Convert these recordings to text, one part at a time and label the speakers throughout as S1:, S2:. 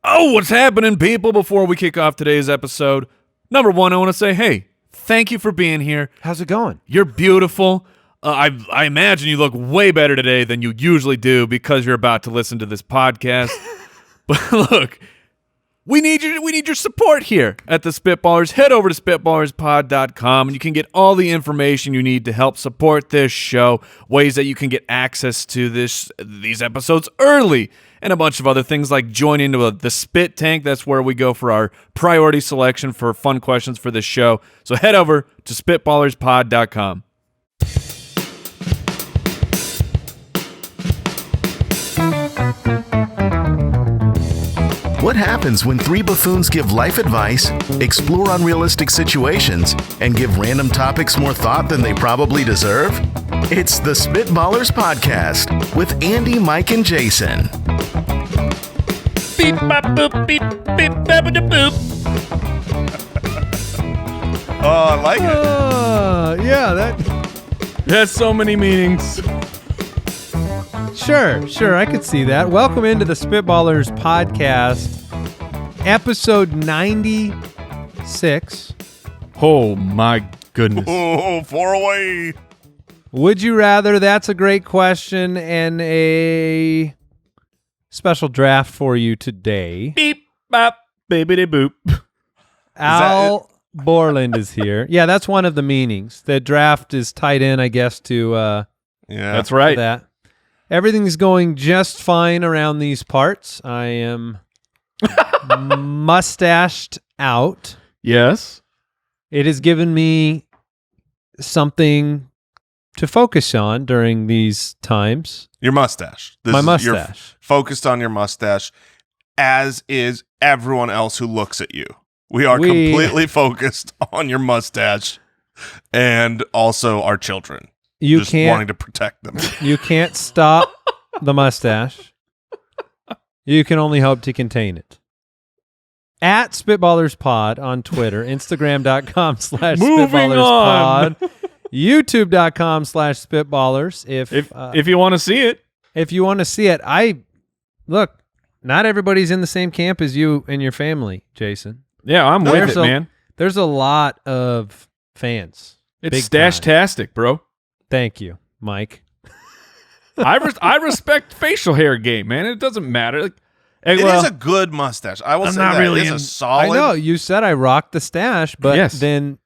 S1: Oh, what's happening, people? Before we kick off today's episode, number one, I want to say, hey, thank you for being here.
S2: How's it going?
S1: You're beautiful. I imagine you look way better today than you usually do because you're about to listen to this podcast. But look, we need your support here at the Spitballers. Head over to spitballerspod.com and you can get all the information you need to help support this show, ways that you can get access to these episodes early, and a bunch of other things like join into the Spit Tank. That's where we go for our priority selection for fun questions for this show. So head over to spitballerspod.com.
S3: What happens when three buffoons give life advice, explore unrealistic situations, and give random topics more thought than they probably deserve? It's the Spitballers Podcast with Andy, Mike, and Jason.
S1: Beep, bop, boop, beep, beep, babba, da, boop.
S4: Oh, I like it.
S2: Yeah, that.
S1: It has so many meanings.
S2: Sure, I could see that. Welcome into the Spitballers Podcast, episode 96.
S1: Oh, my goodness.
S4: Oh, 4 away.
S2: Would you rather? That's a great question, and a special draft for you today.
S1: Beep, bop, baby, boop.
S2: Al Borland is here. Yeah, that's one of the meanings. The draft is tied in, I guess, to
S4: Yeah,
S1: That's right.
S2: that. Everything's going just fine around these parts. I am mustached out.
S1: Yes.
S2: It has given me something to focus on during these times.
S4: Your mustache.
S2: My
S4: You're
S2: mustache.
S4: focused on your mustache, as is everyone else who looks at you. We are completely focused on your mustache and also our children.
S2: You
S4: just
S2: can't
S4: wanting to protect them.
S2: You can't stop the mustache. You can only hope to contain it. At Spitballers Pod on Twitter, Instagram.com/SpitballersPod, YouTube.com/Spitballers.
S1: If you want to see it.
S2: If you want to see it, look, not everybody's in the same camp as you and your family, Jason.
S1: Yeah, I'm with it, man.
S2: There's a lot of fans.
S1: It's stash-tastic, bro.
S2: Thank you, Mike.
S1: I respect facial hair game, man. It doesn't matter. Like,
S4: It is a good mustache. I will say
S1: not
S4: that.
S1: really
S4: It is
S1: in-
S4: a solid.
S2: I know you said I rocked the stash, but
S1: Yes.
S2: then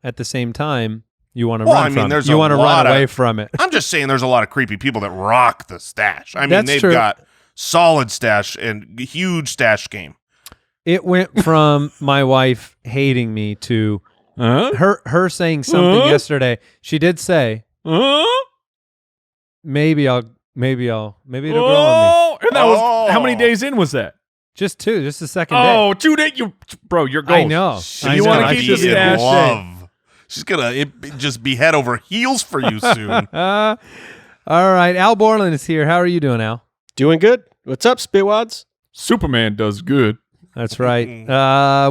S2: at the same time you want to
S4: Well,
S2: run
S4: I mean,
S2: from
S4: there's
S2: it. You
S4: a
S2: want to
S4: lot
S2: run
S4: of-
S2: away from it.
S4: I'm just saying there's a lot of creepy people that rock the stash. I mean,
S2: That's
S4: they've
S2: true.
S4: got solid stash and huge stash game.
S2: It went from my wife hating me to her saying something yesterday. She did say, maybe it'll grow on me.
S1: And that was how many days in was that?
S2: Just the second day.
S1: Oh, 2 days, bro, you're gold.
S2: I know.
S1: You want to keep
S4: be
S1: the
S4: in
S1: stash
S4: love. She's gonna just be head over heels for you soon.
S2: All right, Al Borland is here. How are you doing, Al?
S5: Doing good. What's up, Spitwads?
S1: Superman does good.
S2: That's right.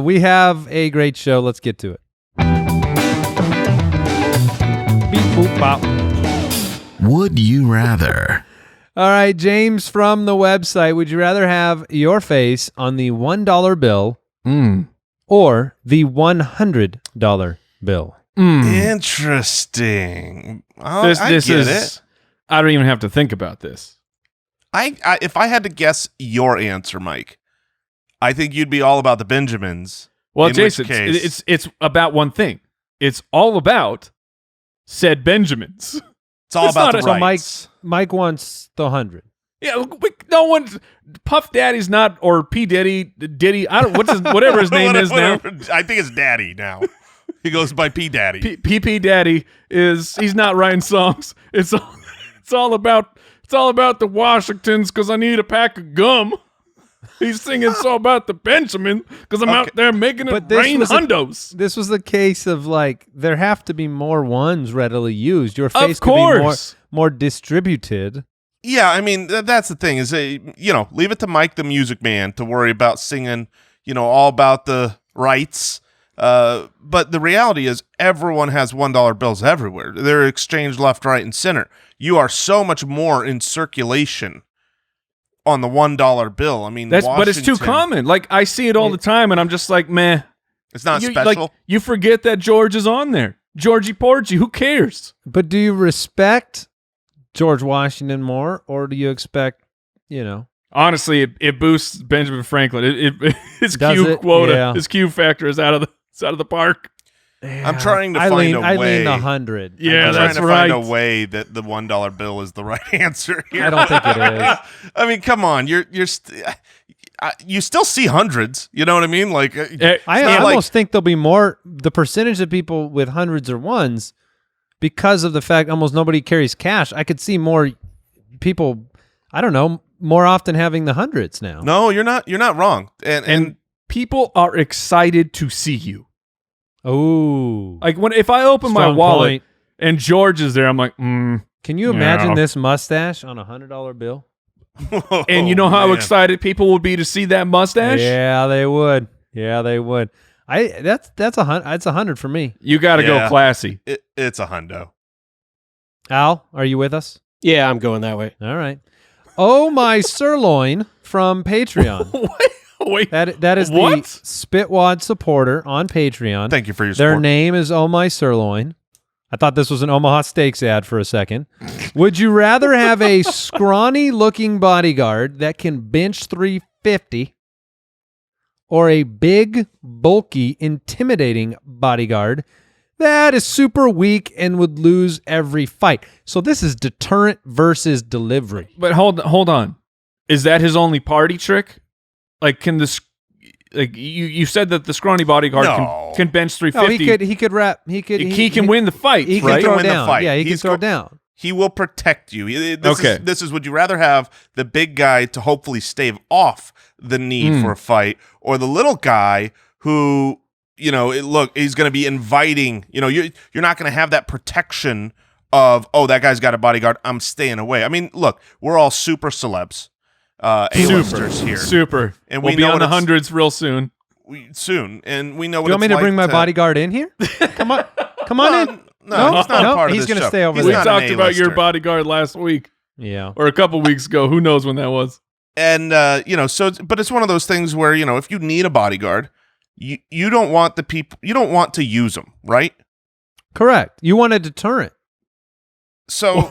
S2: We have a great show. Let's get to it. Beep, boop, bop.
S3: Would you rather?
S2: All right, James from the website. Would you rather have your face on the $1 bill or the $100 bill?
S4: Interesting. I get it.
S1: I don't even have to think about this.
S4: I if I had to guess your answer, Mike, I think you'd be all about the Benjamins.
S1: Well,
S4: in
S1: Jason,
S4: which case,
S1: it's about one thing. It's all about said Benjamins.
S4: it's all
S1: it's
S4: about
S1: not
S4: the
S1: a-
S4: rights.
S2: Mike wants the 100.
S1: Yeah, no one's Puff Daddy's not, or P Diddy. I don't. Whatever his name is now.
S4: I think it's Daddy now. He goes by P Daddy.
S1: PP Daddy he's not writing songs. It's all about the Washingtons because I need a pack of gum. He's singing so about the Benjamin because I'm out there making it rain hundos.
S2: This was the case of like there have to be more ones readily used. Your face
S1: Of
S2: could be
S1: course.
S2: more distributed.
S4: Yeah, I mean that's the thing is, leave it to Mike the Music Man to worry about singing, all about the rights. But the reality is everyone has $1 bills everywhere. They're exchanged left, right, and center. You are so much more in circulation on the $1 bill. I mean,
S1: but it's too
S4: Washington-
S1: common. Like I see it all the time, and I'm just like, meh.
S4: It's not
S1: You-
S4: special.
S1: Like, you forget that George is on there. Georgie Porgy, who cares?
S2: But do you respect George Washington more, or do you expect,
S1: Honestly, it boosts Benjamin Franklin. His
S2: Does
S1: Q
S2: it?
S1: quota,
S2: Yeah.
S1: his Q factor is out of the park.
S4: I'm trying to
S2: I
S4: find
S2: lean,
S4: a
S2: I
S4: way.
S2: lean 100.
S1: Yeah,
S4: I'm
S1: that's
S4: trying to find
S1: right.
S4: a way that the $1 bill is the right answer here.
S2: I don't think it is.
S4: I mean, come on, you still see hundreds. You know what I mean? Like,
S2: I
S4: not like-
S2: almost think there'll be more. The percentage of people with hundreds or ones, because of the fact almost nobody carries cash. I could see more people. I don't know, more often having the hundreds now.
S4: No, you're not wrong. And
S1: people are excited to see you.
S2: Oh,
S1: Like if I open my
S2: Strong
S1: wallet
S2: point.
S1: and George is there, I'm like,
S2: Can you imagine this mustache on a $100 bill?
S1: and you know how
S4: man.
S1: excited people would be to see that mustache?
S2: Yeah, they would. Yeah, they would. That's a 100. That's 100 for me.
S1: You got to
S4: Yeah.
S1: go classy.
S4: It's a hundo.
S2: Al, are you with us?
S5: Yeah, I'm going that way.
S2: All right. Oh my sirloin from Patreon.
S1: Wait,
S2: That is
S1: What?
S2: the Spitwad supporter on Patreon.
S4: Thank you for your
S2: Their
S4: support.
S2: name is Oh My Sirloin. I thought this was an Omaha Steaks ad for a second. Would you rather have a scrawny-looking bodyguard that can bench 350 or a big, bulky, intimidating bodyguard that is super weak and would lose every fight? So this is deterrent versus delivery.
S1: but hold on. Is that his only party trick? Like, can this? Like you said that the scrawny bodyguard
S4: No.
S1: can bench
S2: No,
S1: 350.
S2: he could rap. He
S1: Can win the fight,
S2: He
S1: right?
S2: can throw
S4: win the
S2: down.
S4: fight.
S2: Yeah, he can
S4: He's
S2: throw
S4: go-
S2: down.
S4: He will protect you.
S1: Okay.
S4: This is would you rather have the big guy to hopefully stave off the need for a fight, or the little guy who, he's going to be inviting, you're not going to have that protection of, oh, that guy's got a bodyguard, I'm staying away. I mean, look, we're all super celebs, A-listers here.
S1: Super.
S4: And
S1: we'll
S4: we
S1: be
S4: know
S1: on the
S4: what it's-
S1: hundreds real soon.
S4: Soon, and we know what
S2: Do you want
S4: it's
S2: me to
S4: like
S2: bring my bodyguard in here? Come on in.
S4: No, he's not
S2: No,
S4: a part of
S2: he's
S4: this
S2: gonna
S4: show.
S2: stay over
S4: He's
S1: We
S2: there.
S4: not an
S1: talked about your
S4: A-lister.
S1: bodyguard last week
S2: Yeah.
S1: or a couple weeks ago. Who knows when that was?
S4: And but it's one of those things where, if you need a bodyguard, you don't want to use them, right?
S2: Correct. You want a deterrent.
S4: So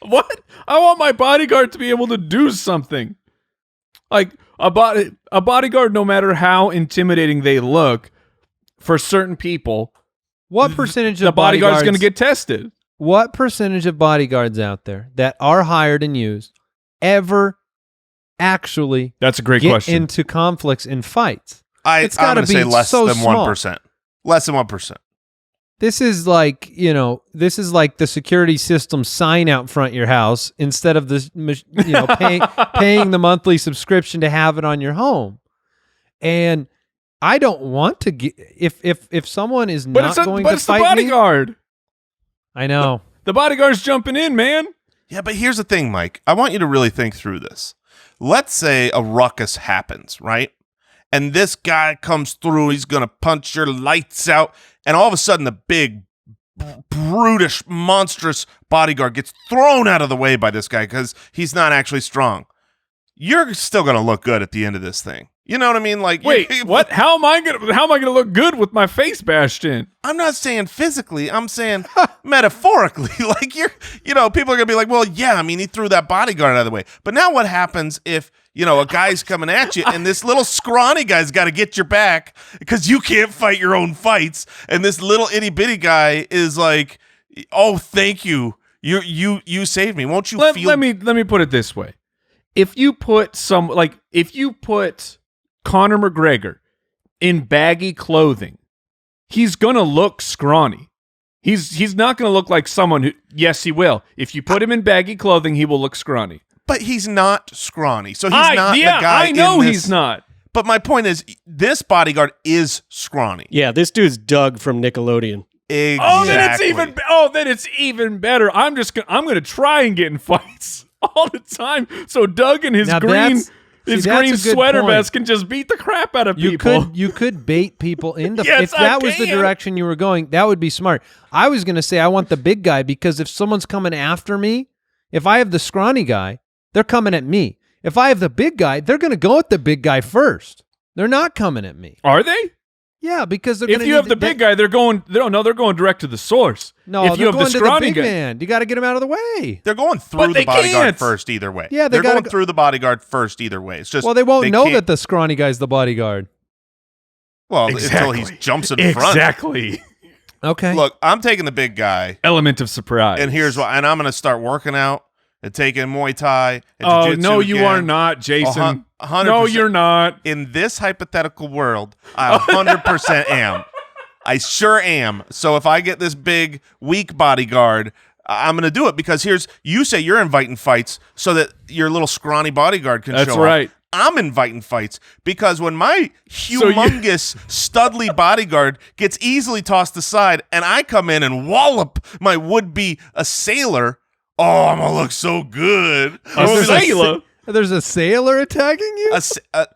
S1: What? I want my bodyguard to be able to do something. Like a bodyguard, no matter how intimidating they look, for certain people,
S2: What percentage
S1: the
S2: of
S1: bodyguard's
S2: bodyguards
S1: going to get tested.
S2: What percentage of bodyguards out there that are hired and used ever actually
S1: That's a great
S2: get
S1: question.
S2: into conflicts and fights? It's
S4: I'm
S2: gotta
S4: going to say
S2: be
S4: less
S2: so
S4: than
S2: small.
S4: 1%. Less than 1%.
S2: This is like, the security system sign out front of your house instead of this, paying the monthly subscription to have it on your home. And I don't want to get if someone is
S1: but
S2: not
S1: it's
S2: going to
S1: the
S2: fight me.
S1: bodyguard.
S2: I know.
S1: The bodyguard's jumping in, man.
S4: Yeah, but here's the thing, Mike. I want you to really think through this. Let's say a ruckus happens, right? And this guy comes through, he's going to punch your lights out, and all of a sudden the big, brutish, monstrous bodyguard gets thrown out of the way by this guy because he's not actually strong. You're still going to look good at the end of this thing. You know what I mean? Like,
S1: Wait, what? How am I gonna look good with my face bashed in?
S4: I'm not saying physically. I'm saying metaphorically. Like people are gonna be like, well, yeah. I mean, he threw that bodyguard out of the way. But now, what happens if a guy's coming at you and this little scrawny guy's got to get your back because you can't fight your own fights, and this little itty bitty guy is like, oh, thank you, you saved me. Won't you feel?
S1: Let me put it this way: if you put Conor McGregor in baggy clothing, he's gonna look scrawny. He's not gonna look like someone who. Yes, he will. If you put him in baggy clothing, he will look scrawny.
S4: But he's not scrawny, so he's not the guy.
S1: I know
S4: in this.
S1: he's not.
S4: But my point is, this bodyguard is scrawny.
S5: Yeah, this dude's Doug from Nickelodeon.
S4: Exactly.
S1: Then it's even better. I'm gonna try and get in fights all the time. So Doug and his
S2: Now
S1: green
S2: that's a good
S1: sweater
S2: point.
S1: vest can just beat the crap out of
S2: You
S1: people.
S2: you could bait people into
S1: Yes,
S2: if that
S1: I
S2: was the
S1: can.
S2: direction you were going, that would be smart. I was going to say I want the big guy because if someone's coming after me, if I have the scrawny guy, they're coming at me. If I have the big guy, they're going to go at the big guy first. They're not coming at me.
S1: Are they?
S2: Yeah, because they're
S1: If you have the big guy, they're going direct to the source.
S2: No,
S1: if you
S2: they're
S1: have
S2: going
S1: the
S2: to the
S1: scrawny
S2: big
S1: guy,
S2: man. You got to get him out of the way.
S4: They're going through
S1: But
S4: the
S1: they
S4: bodyguard
S1: can't.
S4: first either way.
S2: Yeah,
S4: they're going
S2: gotta
S4: through the bodyguard first either way. It's just
S2: Well, they won't know
S4: can't-
S2: that the scrawny guy's the bodyguard.
S4: Well,
S1: Exactly.
S4: until he jumps in front.
S1: Exactly.
S2: Okay.
S4: Look, I'm taking the big guy,
S1: Element of surprise.
S4: and here's why. And I'm going to start working out and taking Muay Thai and
S1: Oh
S4: jiu-jitsu
S1: no, you
S4: again.
S1: are not, Jason.
S4: 100%.
S1: No, you're not.
S4: In this hypothetical world, I 100% am. I sure am. So if I get this big, weak bodyguard, I'm going to do it because you say you're inviting fights so that your little scrawny bodyguard can
S1: That's
S4: show
S1: right.
S4: up. I'm inviting fights because when my humongous, studly bodyguard gets easily tossed aside and I come in and wallop my would-be assailer, oh, I'm going to look so good. I'm gonna be like,
S1: Sailor.
S2: There's a sailor attacking you?
S4: Assailant.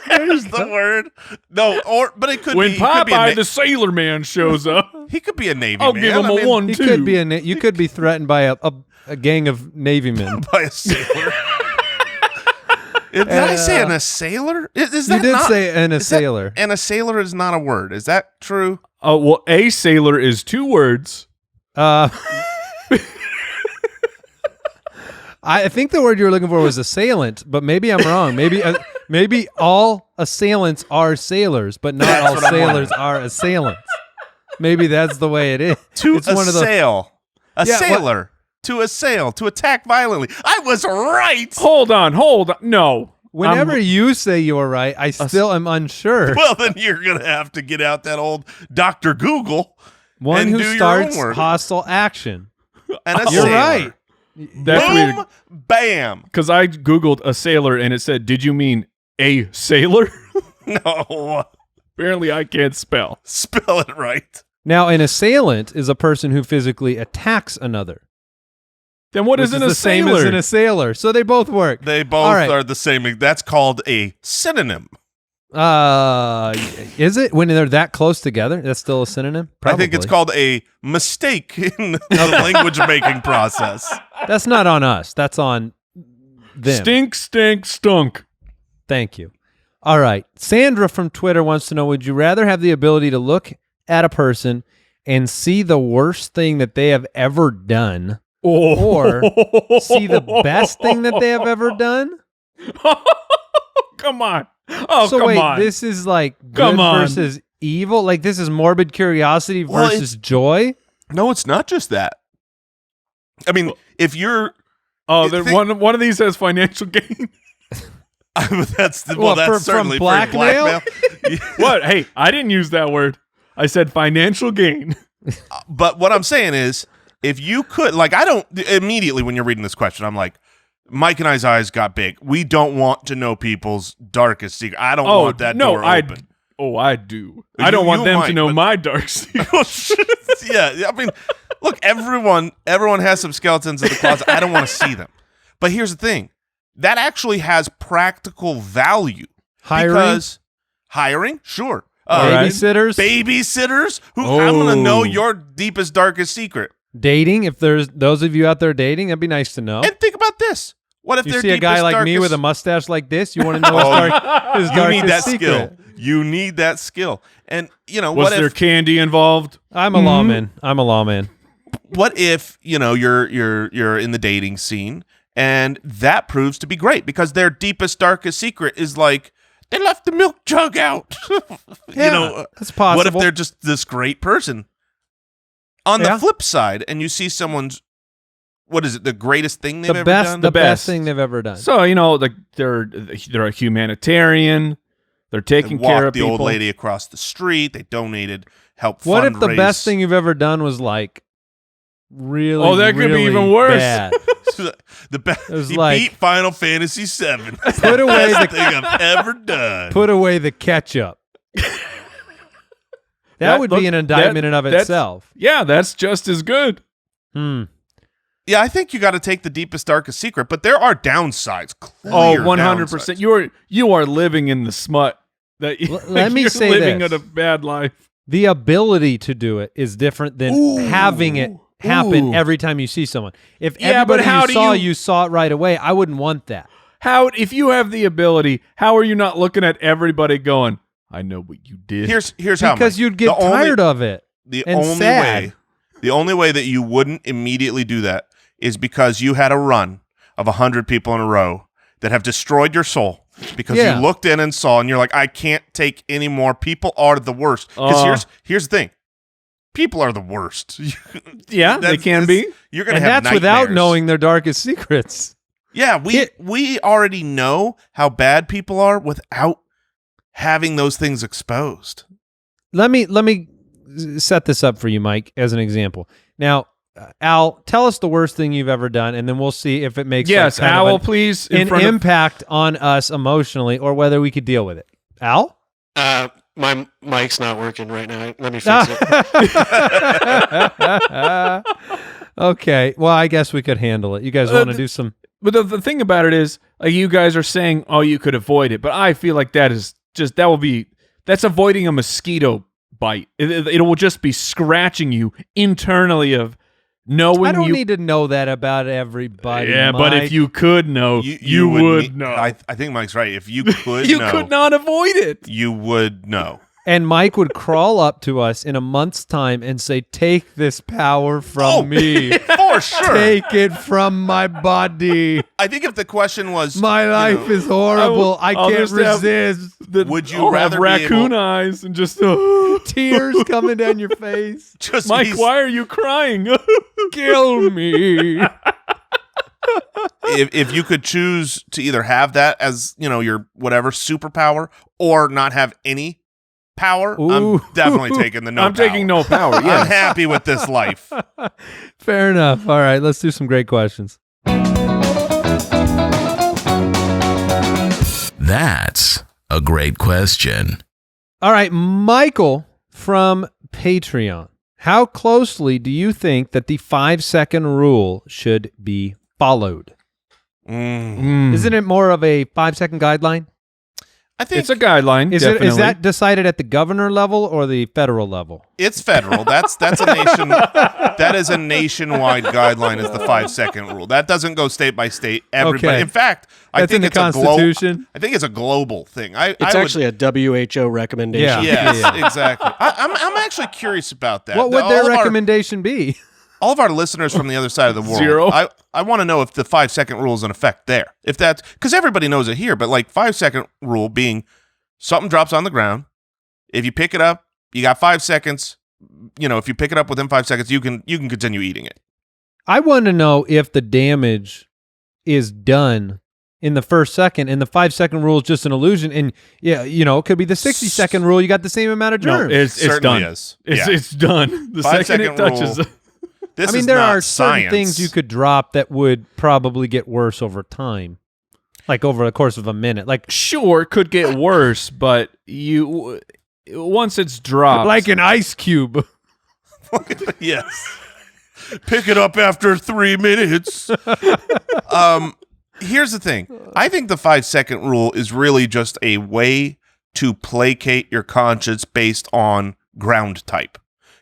S4: There's the word. No, but it could
S1: When
S4: be. He could be,
S1: Popeye the Sailor Man shows up,
S4: he could be a Navy
S1: I'll
S4: man.
S1: give him
S4: I
S1: a
S4: mean,
S1: 1-2.
S2: You could be threatened by a gang of Navy men.
S4: by a sailor. Did I say an assailer? Is that
S2: You did
S4: not,
S2: say an
S4: is that-
S2: assailer.
S4: An assailer is not a word. Is that true?
S1: Oh well, a sailor is 2 words.
S2: I think the word you were looking for was assailant, but maybe I'm wrong. Maybe all assailants are sailors, but not all
S4: what I'm
S2: sailors are assailants. Maybe that's the way it is.
S4: To
S2: It's one of those.
S4: assail. A
S2: Yeah, what-
S4: sailor. To assail. To attack violently. I was right.
S1: Hold on. No.
S2: Whenever you say you are right, I still am unsure.
S4: Well, then you're going to have to get out that old Dr. Google
S2: One
S4: and
S2: who
S4: do your
S2: starts
S4: own work.
S2: hostile action.
S4: And a
S2: You're
S4: sailor.
S2: right.
S1: That's
S4: Boom,
S1: weird.
S4: bam.
S1: Because I Googled a sailor and it said, did you mean a sailor?
S4: No.
S1: Apparently I can't spell.
S4: Spell it right.
S2: Now, an assailant is a person who physically attacks another.
S1: Then what
S2: Which
S1: is an
S2: the same
S1: assailer?
S2: as an assailer. So they both work.
S4: They both
S2: All right.
S4: are the same. That's called a synonym.
S2: Is it when they're that close together? That's still a synonym.
S4: I think it's
S2: Probably.
S4: called a mistake in the language making process.
S2: That's not on us. That's on them.
S1: Stink, stink, stunk.
S2: Thank you. All right. Sandra from Twitter wants to know, would you rather have the ability to look at a person and see the worst thing that they have ever done or see the best thing that they have ever done?
S1: Come on. Oh,
S2: so
S1: come
S2: wait,
S1: on.
S2: this is like good
S1: Come on.
S2: versus evil? Like this is morbid curiosity
S4: Well,
S2: versus joy?
S4: No, it's not just that. I mean, if you're
S1: one of these has financial gain.
S4: that's
S2: Well,
S4: that's
S2: from
S4: certainly for
S2: blackmail?
S1: What? Hey, I didn't use that word. I said financial gain.
S4: But what I'm saying is, if you could, like, I don't immediately when you're reading this question, I'm like, Mike and I's eyes got big. We don't want to know people's darkest secret. I don't want that door open.
S1: I do. I don't want
S4: you
S1: them to
S4: might,
S1: know
S4: but-
S1: my dark secrets.
S4: Yeah, I mean, look, everyone has some skeletons in the closet. I don't want to see them. But here's the thing. That actually has practical value.
S2: Hiring?
S4: Because hiring, sure.
S1: right.
S2: Babysitters?
S4: Babysitters? I'm going to know your deepest, darkest secret.
S2: Dating? If there's those of you out there dating, that'd be nice to know.
S4: And think about this. What if
S2: You
S4: their
S2: see a guy
S4: deepest,
S2: like me
S4: darkest-
S2: with a mustache like this, you want to know his
S4: You
S2: darkest
S4: need that
S2: secret.
S4: skill. You need that skill. And,
S1: Was
S4: what
S1: there
S4: if
S1: candy involved?
S2: I'm a lawman. I'm a lawman.
S4: what if, you're in the dating scene and that proves to be great because their deepest, darkest secret is like, they left the milk jug out.
S2: Yeah, that's possible.
S4: What if they're just this great person? On
S2: Yeah.
S4: the flip side, and you see someone's, what is it, the greatest thing they've
S2: the
S4: ever
S2: best,
S4: done?
S2: the best
S1: best.
S2: thing they've ever done?
S1: So they're a humanitarian. They're
S4: They
S1: taking care
S4: walked
S1: of
S4: the
S1: people.
S4: old lady across the street. They donated, helped
S2: What if the
S4: fundraise.
S2: best thing you've ever done was like really?
S1: Oh, that could be
S2: really
S1: even worse.
S2: bad?
S4: the best.
S2: It was
S4: He
S2: like-
S4: beat Final Fantasy VII.
S2: Put away
S4: Best
S2: the
S4: thing I've ever done.
S2: put away the ketchup. That would be an indictment in of
S1: that's-
S2: itself.
S1: Yeah, that's just as good.
S4: Yeah, I think you got to take the deepest, darkest secret, but there are downsides.
S1: Oh,
S4: Clear
S1: 100%.
S4: downsides.
S1: You are living in the smut. That
S2: let me
S1: you're
S2: say
S1: living
S2: this.
S1: a bad life.
S2: The ability to do it is different than having it happen
S1: Ooh.
S2: every time you see someone. If
S1: Yeah, but
S2: everybody
S1: how do you-
S2: you saw it right away, I wouldn't want that.
S1: How, if you have the ability, how are you not looking at everybody going, I know what you did?
S4: Here's how,
S2: Because
S4: Mike.
S2: you'd get
S4: The only-
S2: tired of it.
S4: The
S2: and
S4: only
S2: sad.
S4: way, the only way that you wouldn't immediately do that is because you had a run of 100 people in a row that have destroyed your soul because
S2: Yeah.
S4: you looked in and saw, and you're like, I can't take any more. People are the worst. Because here's the thing, people are the worst.
S1: Yeah, they can be.
S4: You're gonna
S2: And
S4: have
S2: that's without
S4: nightmares.
S2: knowing their darkest secrets.
S4: Yeah, we already know how bad people are without having those things exposed.
S2: Let me set this up for you, Mike, as an example. Now, Al, tell us the worst thing you've ever done, and then we'll see if it makes
S1: Yes,
S2: like, kind of
S1: Owl, please. In
S2: an
S1: front of,
S2: impact on us emotionally, or whether we could deal with it. Al?
S5: My mic's not working right now. Let me fix it.
S2: Okay, well, I guess we could handle it. You guys want to do some?
S1: but the thing about it is, like, you guys are saying, oh, you could avoid it, but I feel like that's avoiding a mosquito bite. It will just be scratching you internally of knowing
S2: I don't
S1: you.
S2: need to know that about everybody.
S1: Yeah, but if
S2: Mike.
S1: you could know, you would know.
S4: I think Mike's right. If you could
S1: you
S4: know,
S1: could not avoid it.
S4: you would know.
S2: And Mike would crawl up to us in a month's time and say, "Take this power from
S4: Oh,
S2: me.
S4: For sure.
S2: Take it from my body.
S4: I think if the question was,
S2: My life is horrible. I
S1: I'll
S2: can't
S1: just have-
S2: resist."
S4: would you
S1: I'll
S4: rather
S1: have
S4: be
S1: raccoon
S4: able,
S1: eyes and just
S2: Tears coming down your face.
S4: just
S1: Mike,
S4: be-
S1: why are you crying?
S2: Kill me.
S4: if you could choose to either have that as your whatever superpower or not have any power,
S2: Ooh.
S4: I'm definitely taking the no.
S1: I'm taking no power.
S4: I'm
S1: Yeah.
S4: happy with this life.
S2: Fair enough. All right, let's do some great questions.
S3: That's a great question.
S2: All right, Michael from Patreon. How closely do you think that the 5-second rule should be followed? Isn't it more of a 5-second guideline?
S4: I think
S1: It's a guideline.
S2: Is
S1: definitely.
S2: that decided at the governor level or the federal level?
S4: it's federal. That's a nation. That is a nationwide guideline. Is the 5-second rule that doesn't go state by state? Everybody.
S2: Okay.
S4: In fact, I
S2: That's
S4: think
S2: in the
S4: it's a
S2: Constitution.
S4: I think it's a global thing.
S5: It's
S4: I would,
S5: actually a WHO recommendation.
S2: Yeah.
S4: Yes, exactly. I'm actually curious about that.
S2: What would
S4: All
S2: their
S4: of our-
S2: recommendation be?
S4: all of our listeners from the other side of the world,
S1: Zero.
S4: I want to know if the 5-second rule is in effect there. If that's because everybody knows it here, but like 5-second rule being something drops on the ground. If you pick it up, you got 5 seconds. If you pick it up within 5 seconds, you can continue eating it.
S2: I want to know if the damage is done in the first second and the 5-second rule is just an illusion. And yeah, it could be the 60-second rule. You got the same amount of
S1: No,
S2: germs.
S1: it's
S4: Certainly
S1: done.
S4: is.
S1: It's
S4: Yeah.
S1: it's done. The
S4: 5
S1: second it
S4: second
S1: touches.
S4: rule. This
S2: I mean,
S4: is
S2: there
S4: not
S2: are certain
S4: science.
S2: things you could drop that would probably get worse over time, like over the course of a minute. Like
S1: Sure, it could get worse, but once it's dropped,
S2: like an ice cube.
S4: Yes. Pick it up after 3 minutes. Here's the thing. I think the 5-second rule is really just a way to placate your conscience based on ground type.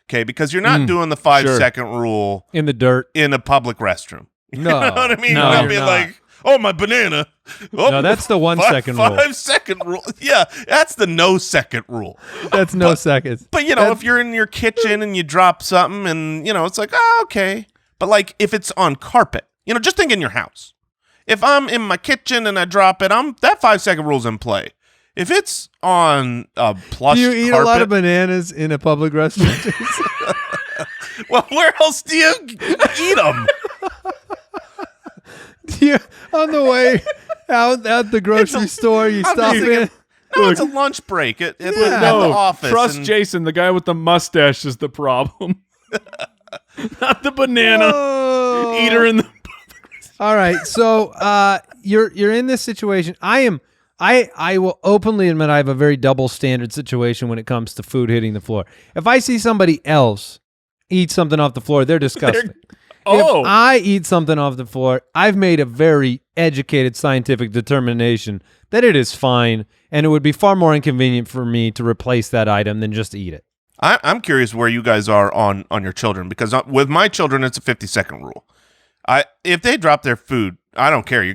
S4: Okay, because you're not doing the 5-second rule
S2: In the dirt.
S4: in a public restroom. You
S2: No.
S4: know what I mean?
S2: No,
S4: You're not
S2: you're
S4: being
S2: not.
S4: like, oh, my banana. Oh,
S2: No, that's the 1 second rule.
S4: 5-second rule. Yeah, that's the no second rule.
S2: That's no seconds.
S4: But, if you're in your kitchen and you drop something and, it's like, oh, okay. But, like, if it's on carpet, just think in your house. If I'm in my kitchen and I drop it, that 5-second rule's in play. If it's on a plush
S2: Do you eat
S4: carpet,
S2: a lot of bananas in a public restaurant?
S4: well, where else do you eat them?
S2: On the way out at the grocery store, you
S4: I'm
S2: stop
S4: just
S2: in.
S4: thinking, No, it's a lunch break at the
S1: no,
S4: office.
S1: trust
S4: and-
S1: Jason. The guy with the mustache is the problem, not the banana
S2: Oh.
S1: eater in the.
S2: All right, so you're in this situation. I will openly admit I have a very double standard situation when it comes to food hitting the floor. If I see somebody else eat something off the floor, they're disgusting.
S1: Oh,
S2: If I eat something off the floor, I've made a very educated scientific determination that it is fine, and it would be far more inconvenient for me to replace that item than just eat it.
S4: I'm curious where you guys are on your children, because with my children, it's a 50-second rule. If they drop their food, I don't care. You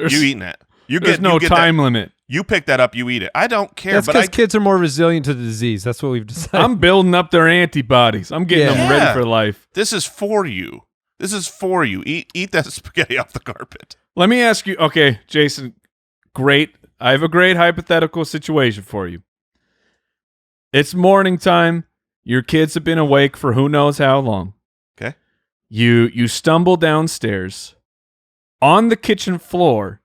S4: eating it.
S1: There's no time limit.
S4: You pick that up, you eat it. I don't care.
S2: That's because kids are more resilient to the disease. That's what we've decided.
S1: I'm building up their antibodies. I'm getting them ready for life.
S4: This is for you. Eat that spaghetti off the carpet.
S1: Let me ask you. Okay, Jason. Great. I have a great hypothetical situation for you. It's morning time. Your kids have been awake for who knows how long.
S4: Okay.
S1: You stumble downstairs. On the kitchen floor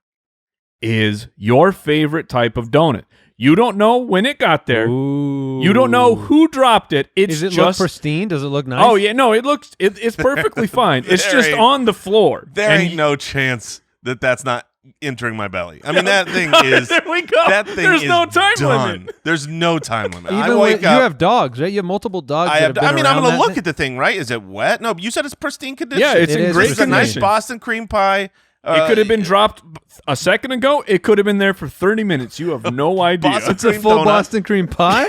S1: is your favorite type of donut. You don't know when it got there.
S2: Ooh.
S1: You don't know who dropped it.
S2: Does it look pristine? Does it look nice?
S1: Oh yeah, no, it's perfectly fine. It's just on the floor.
S4: There ain't no chance that's not entering my belly. I mean, that thing is.
S1: There we go.
S4: That thing
S1: There's no time limit.
S4: There's no time limit.
S2: Even you have dogs, right? You have multiple dogs. I'm
S4: going to look at the thing, right? Is it wet? No, you said it's pristine condition.
S1: Yeah, it's in great
S4: condition. It's a nice
S1: condition.
S4: Boston cream pie.
S1: It could have been dropped a second ago. It could have been there for 30 minutes. You have no idea.
S2: It's a full Boston cream pie?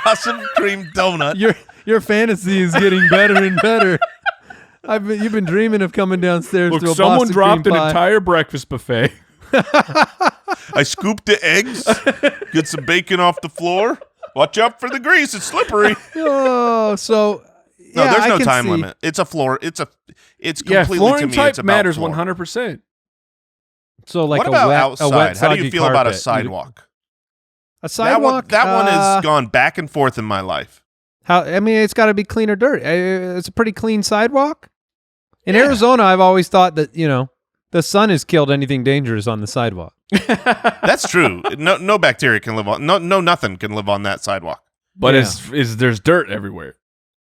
S4: Boston cream donut.
S2: Your fantasy is getting better and better. You've been dreaming of coming downstairs to a Boston
S1: someone dropped
S2: cream
S1: an
S2: pie.
S1: entire breakfast buffet.
S4: I scooped the eggs, get some bacon off the floor. Watch out for the grease. It's slippery.
S2: Oh, so...
S4: No,
S2: yeah,
S4: there's no
S2: I can
S4: time
S2: see.
S4: limit. It's a floor. It's completely
S1: flooring
S4: to me.
S1: type
S4: It's about
S1: matters
S4: floor.
S1: 100%.
S2: So like
S4: what about
S2: a
S4: outside?
S2: wet,
S4: How do you
S2: soggy
S4: feel about a
S2: carpet.
S4: sidewalk?
S2: A sidewalk?
S4: That one has gone back and forth in my life.
S2: It's got to be clean or dirt. It's a pretty clean sidewalk. In Arizona, I've always thought that, the sun has killed anything dangerous on the sidewalk.
S4: That's true. No bacteria can live on. No nothing can live on that sidewalk.
S1: But there's dirt everywhere.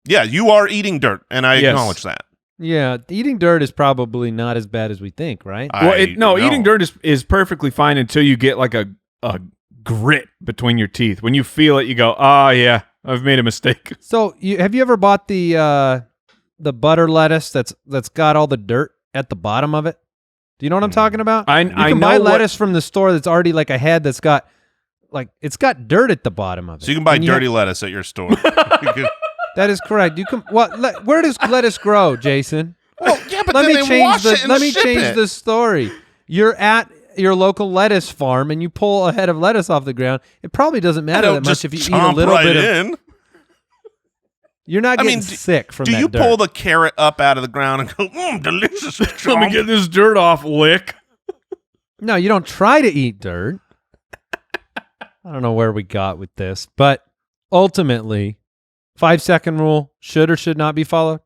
S4: Yeah, you are eating dirt, and I acknowledge that.
S2: Yeah, eating dirt is probably not as bad as we think, right?
S1: Eating dirt is perfectly fine until you get like a grit between your teeth. When you feel it, you go, yeah, I've made a mistake.
S2: So have you ever bought the butter lettuce that's got all the dirt at the bottom of it? Do you know what I'm talking about?
S1: I
S2: you can
S1: know
S2: buy lettuce from the store that's already like a head that's got it's got dirt at the bottom of it.
S4: So you can buy dirty lettuce at your store.
S2: That is correct. You can. Where does lettuce grow, Jason?
S4: Well, yeah, but
S2: let
S4: then
S2: me
S4: they
S2: change
S4: wash it and
S2: Let me
S4: ship
S2: change
S4: it.
S2: the story. You're at your local lettuce farm and you pull a head of lettuce off the ground. It probably doesn't matter that much if you eat a little bit of. You're not getting sick from that dirt.
S4: Do you pull the carrot up out of the ground and go, delicious?
S1: Let me get this dirt off, lick.
S2: No, you don't try to eat dirt. I don't know where we got with this, but ultimately, 5-second rule should or should not be followed.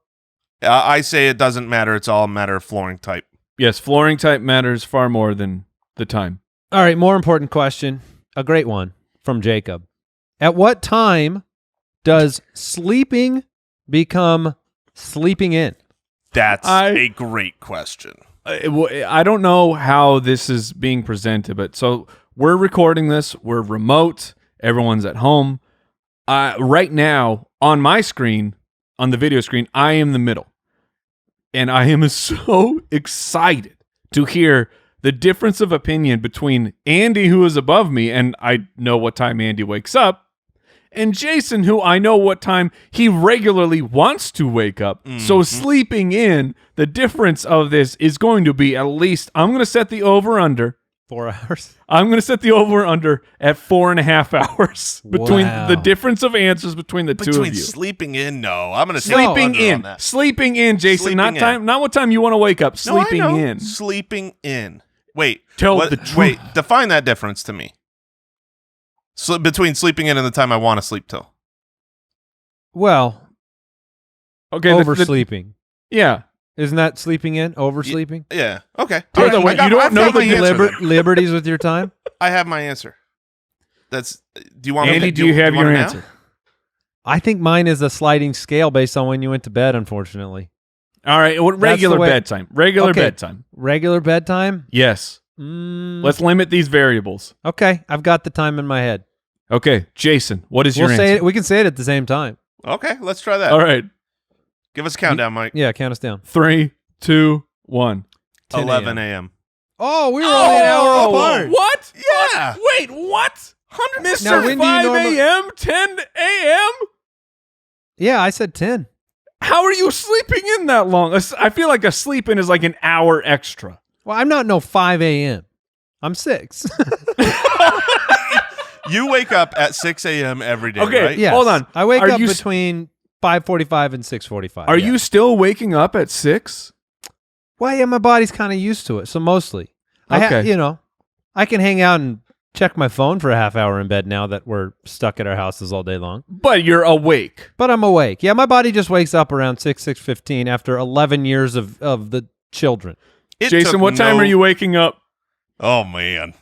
S4: I say it doesn't matter. It's all a matter of flooring type.
S1: Yes, flooring type matters far more than the time.
S2: All right, more important question. A great one from Jacob. At what time does sleeping become sleeping in?
S4: That's a great question.
S1: I don't know how this is being presented, but so we're recording this. We're remote. Everyone's at home. Right now, on my screen, on the video screen, I am the middle. And I am so excited to hear the difference of opinion between Andy, who is above me, and I know what time Andy wakes up, and Jason, who I know what time he regularly wants to wake up. Mm-hmm. So sleeping in, the difference of this is going to be at least, I'm going to set the over-under.
S2: 4 hours?
S1: I'm going to set the over-under at 4.5 hours between the difference of answers between the two of you.
S4: Between sleeping in, no. I'm going to
S1: sleeping in. On that. Sleeping in, Jason.
S4: Sleeping
S1: not what time you want to wake up. Sleeping in.
S4: Sleeping in. Wait.
S1: Tell the truth.
S4: Wait. Define that difference to me. Between sleeping in and the time I want to sleep till.
S2: Well,
S1: okay,
S2: oversleeping.
S1: Yeah.
S2: Isn't that sleeping in? Oversleeping?
S4: Yeah. Okay.
S1: You don't know
S2: the liberties with your time?
S4: I have my answer. Do you want
S1: Andy, do you have your answer?
S4: Now?
S2: I think mine is a sliding scale based on when you went to bed, unfortunately.
S1: All right. Regular bedtime. Regular bedtime.
S2: Regular bedtime?
S1: Yes. Let's limit these variables.
S2: Okay. I've got the time in my head.
S1: Okay. Jason, what is your answer?
S2: We can say it at the same time.
S4: Okay. Let's try that.
S1: All right.
S4: Give us a countdown, Mike.
S2: Yeah, count us down.
S1: 3, 2, 1.
S4: 11 a.m.
S2: Oh, we were only an hour apart.
S1: What?
S4: Yeah.
S1: Wait, what?
S4: 100%.
S1: Mr. 5 a.m., 10 a.m.?
S2: Yeah, I said 10.
S1: How are you sleeping in that long? I feel like a sleep in is like an hour extra.
S2: Well, I'm not no 5 a.m. I'm 6.
S4: You wake up at 6 a.m. every day,
S1: Okay,
S4: right?
S2: Yes.
S1: Hold on.
S2: I wake
S1: Are
S2: up
S1: you
S2: between 5:45 and 6:45.
S1: Are
S2: yeah.
S1: you still waking up at 6?
S2: Well, yeah, my body's kind of used to it, so mostly.
S1: Okay.
S2: I can hang out and check my phone for a half hour in bed now that we're stuck at our houses all day long.
S1: But you're awake.
S2: But I'm awake. Yeah, my body just wakes up around 6:15 after 11 years of the children.
S4: It
S1: Jason,
S4: took
S1: what time
S4: no-
S1: are you waking up?
S4: Oh, man.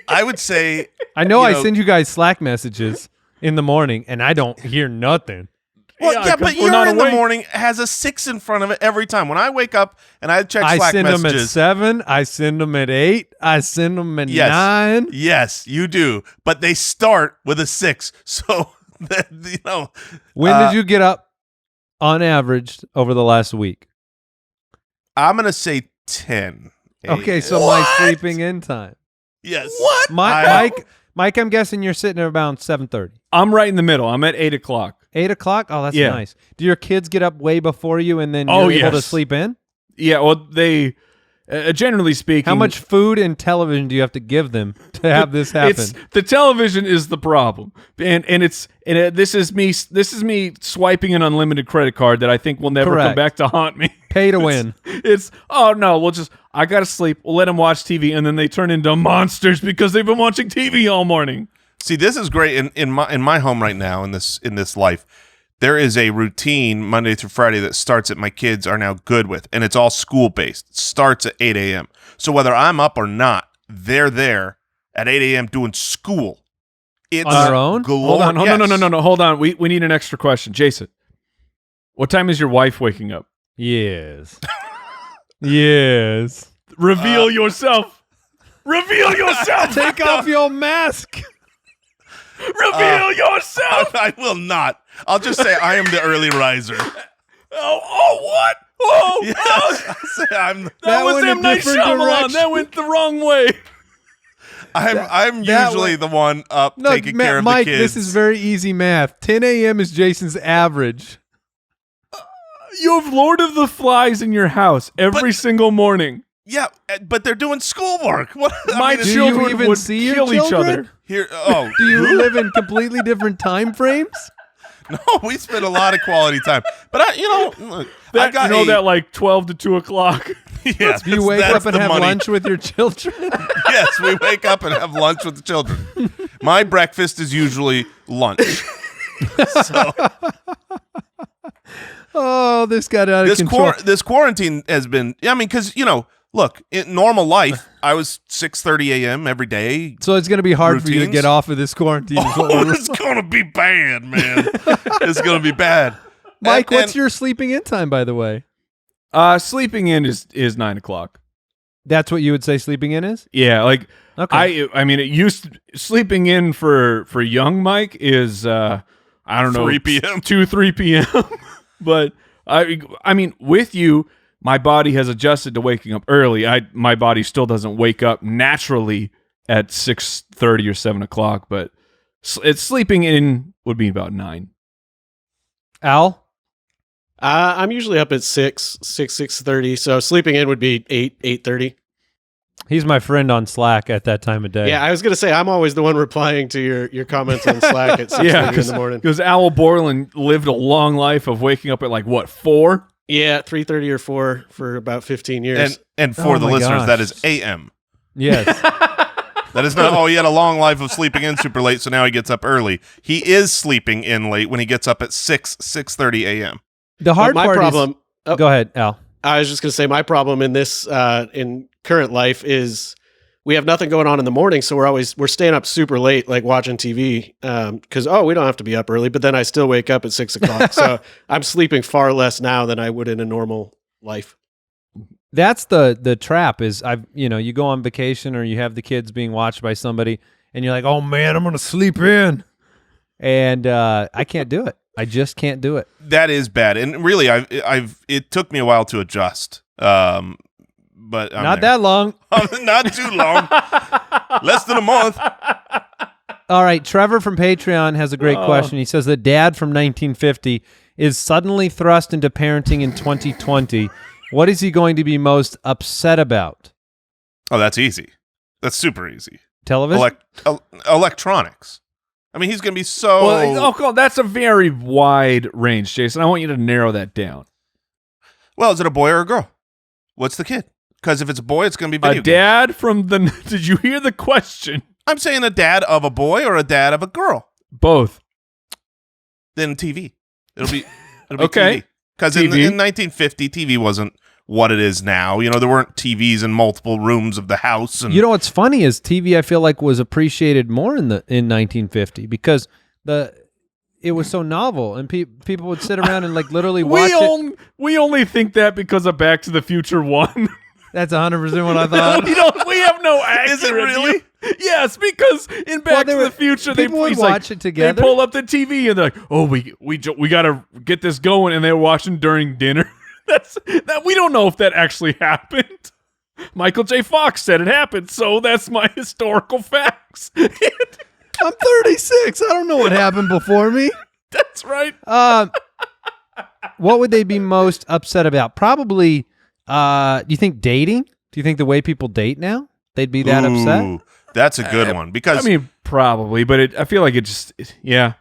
S4: I would say...
S2: I know I
S4: know-
S2: send you guys Slack messages in the morning, and I don't hear nothing.
S4: Well, yeah,
S1: 'cause
S4: but
S1: we're not
S4: you're in the
S1: awake.
S4: morning has a 6 in front of it every time. When I wake up and I check
S2: I
S4: Slack
S2: send them at
S4: messages...
S2: 7. I send them at 8. I send them at
S4: Yes.
S2: 9.
S4: Yes, you do. But they start with a 6. So,
S2: When did you get up on average over the last week?
S4: I'm going to say 10.
S2: Okay, so
S1: What?
S2: my sleeping in time.
S4: Yes.
S1: What?
S2: Mike, I'm guessing you're sitting at around 7:30.
S1: I'm right in the middle. I'm at 8 o'clock.
S2: 8 o'clock? Oh, that's
S1: Yeah.
S2: nice. Do your kids get up way before you and then
S1: Oh,
S2: you're able to
S1: yes.
S2: sleep in?
S1: Yeah, well, they, generally speaking...
S2: How much food and television do you have to give them to have this happen?
S1: The television is the problem, and this is me swiping an unlimited credit card that I think will never come
S2: Correct.
S1: back to haunt me.
S2: Pay to win.
S1: It's oh no, I gotta sleep. We'll let them watch TV, and then they turn into monsters because they've been watching TV all morning.
S4: See, this is great in my home right now in this life. There is a routine Monday through Friday that starts that my kids are now good with, and it's all school based. It starts at 8 a.m. So whether I'm up or not, they're there at 8 a.m. doing school. It's
S2: On their own?
S1: Hold on,
S4: Yes.
S1: no. Hold on. We need an extra question, Jason. What time is your wife waking up?
S2: Yes. Yes.
S1: Reveal yourself. Reveal yourself.
S2: Take off your mask.
S1: Reveal yourself.
S4: I will not. I'll just say I am the early riser.
S1: Oh, what? Oh,
S4: Yes. I'll say
S1: that was
S2: went a
S1: M. Night
S2: different
S1: Shyamalan.
S2: direction.
S1: That went the wrong way.
S4: I'm
S2: that
S4: usually
S2: way-
S4: the one up taking care of
S2: Mike,
S4: the kids.
S2: this is very easy math. 10 a.m. is Jason's average.
S1: You have Lord of the Flies in your house every single morning.
S4: Yeah, but they're doing schoolwork. What?
S1: My
S2: Do you
S1: children
S2: even
S1: would
S2: see your
S1: kill each
S2: children?
S1: other.
S4: Here. Oh,
S2: Do you live in completely different time frames?
S4: No, we spend a lot of quality time. But look, I got
S1: that like 12 to 2 o'clock.
S4: Yes,
S2: Do you wake
S4: that's
S2: up and
S4: the
S2: have
S4: money.
S2: lunch with your children?
S4: Yes, we wake up and have lunch with the children. My breakfast is usually lunch. So
S2: Oh, this got out of control.
S4: this quarantine has been. I mean, because look, in normal life, I was 6:30 a.m. every day.
S2: So it's going to be hard for you to
S4: Routines?
S2: get off of this quarantine. is what
S4: Oh,
S2: we're-
S4: it's gonna be bad, man. It's gonna be bad.
S2: Mike,
S4: And-
S2: what's your sleeping in time, by the way?
S1: Sleeping in is 9 o'clock.
S2: That's what you would say sleeping in is?
S1: Yeah, like
S2: Okay.
S1: I mean, it used sleeping in for young Mike is I don't know
S4: 3 p.m.
S1: 2-3 p.m. But I mean, with you, my body has adjusted to waking up early. My body still doesn't wake up naturally at 6:30 or 7 o'clock, but it's sleeping in would be about 9.
S2: Al?
S5: I'm usually up at 6:30. So sleeping in would be 8:30.
S2: He's my friend on Slack at that time of day.
S5: Yeah, I was gonna say I'm always the one replying to your comments on Slack at 6:30 in the morning.
S1: because Al Borland lived a long life of waking up at like what 4.
S5: Yeah, 3:30 or 4 for about 15 years.
S4: And for
S2: Oh
S4: the
S2: my
S4: listeners,
S2: gosh.
S4: that is a.m.
S2: Yes.
S4: That is not. Oh, he had a long life of sleeping in super late, so now he gets up early. He is sleeping in late when he gets up at 6:30 a.m.
S2: The
S5: But
S2: hard
S5: my
S2: part
S5: problem.
S2: is... Go ahead, Al.
S5: I was just gonna say my problem in this in current life is we have nothing going on in the morning, so we're staying up super late, like watching TV, because we don't have to be up early. But then I still wake up at 6 o'clock, so I'm sleeping far less now than I would in a normal life.
S2: That's the trap is you go on vacation or you have the kids being watched by somebody and you're like, oh man, I'm going to sleep in. And I can't do it. I just can't do it.
S4: That is bad, and really, it took me a while to adjust. But I'm
S2: Not
S4: there.
S2: that long.
S4: Not too long, less than a month.
S2: All right, Trevor from Patreon has a great question. He says that dad from 1950 is suddenly thrust into parenting in 2020. What is he going to be most upset about?
S4: Oh, that's easy. That's super easy.
S2: Television?
S4: Electronics. I mean, he's going to be so...
S1: Well, that's a very wide range, Jason. I want you to narrow that down.
S4: Well, is it a boy or a girl? What's the kid? Because if it's a boy, it's going to be video
S1: A dad from the... Did you hear the question?
S4: I'm saying a dad of a boy or a dad of a girl.
S1: Both.
S4: Then TV. It'll be
S1: Okay.
S4: TV. Because in 1950, TV wasn't what it is now. You know, there weren't TVs in multiple rooms of the house. And
S2: You know what's funny is TV, I feel like, was appreciated more in 1950 because it was so novel and people would sit around and like literally watch it.
S1: We only think that because of Back to the Future 1.
S2: That's 100% what I thought.
S1: We have no accurate.
S4: Is it really?
S1: Yes, because in Back to the Future,
S2: people would watch it together.
S1: They pull up the TV and they're like, "Oh, we got to get this going," and they're watching during dinner. That we don't know if that actually happened. Michael J. Fox said it happened, so that's my historical facts.
S2: I'm 36. I don't know what happened before me.
S1: That's right.
S2: What would they be most upset about? Probably, do you think dating? Do you think the way people date now, they'd be that upset?
S4: That's a good one because
S1: I mean, probably, but I feel like yeah.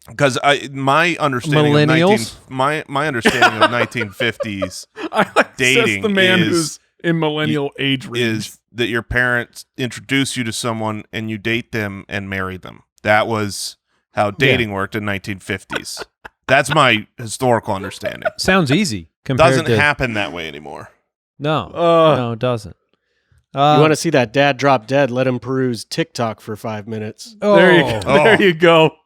S4: Because my understanding
S2: Millennials?
S4: of my understanding of 1950s
S1: I like
S4: dating
S1: the man
S4: is-
S1: who's in millennial age range.
S4: is that your parents introduce you to someone and you date them and marry them. That was how dating worked in 1950s. That's my historical understanding.
S2: Sounds easy. Compared
S4: Doesn't
S2: to,
S4: happen that way anymore.
S2: No, no, it doesn't.
S5: You want to see that dad drop dead? Let him peruse TikTok for 5 minutes.
S1: There you go.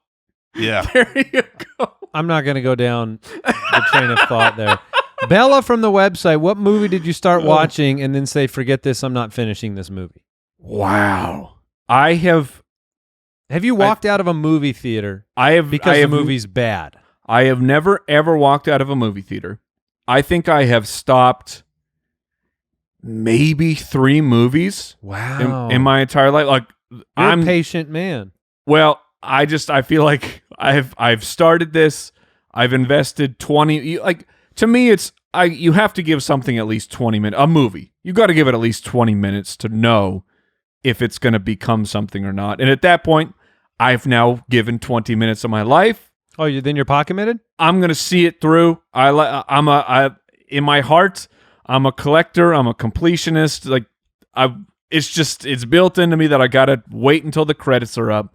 S4: Yeah.
S1: There you go.
S2: I'm not going to go down the train of thought there. Bella from the website, what movie did you start watching and then say, forget this, I'm not finishing this movie?
S1: Wow. I have
S2: you walked out of a movie theater because the movie's bad?
S1: I have never, ever walked out of a movie theater. I think I have stopped maybe 3 movies in my entire life. Like,
S2: You're a patient man.
S1: Well, I feel like I've started this. I've invested 20. Like, to me, you have to give something at least 20 minutes. A movie, you got to give it at least 20 minutes to know if it's going to become something or not. And at that point, I've now given 20 minutes of my life.
S2: Oh, then you're pot committed?
S1: I'm going to see it through. In my heart, I'm a collector. I'm a completionist. Like, it's built into me that I got to wait until the credits are up.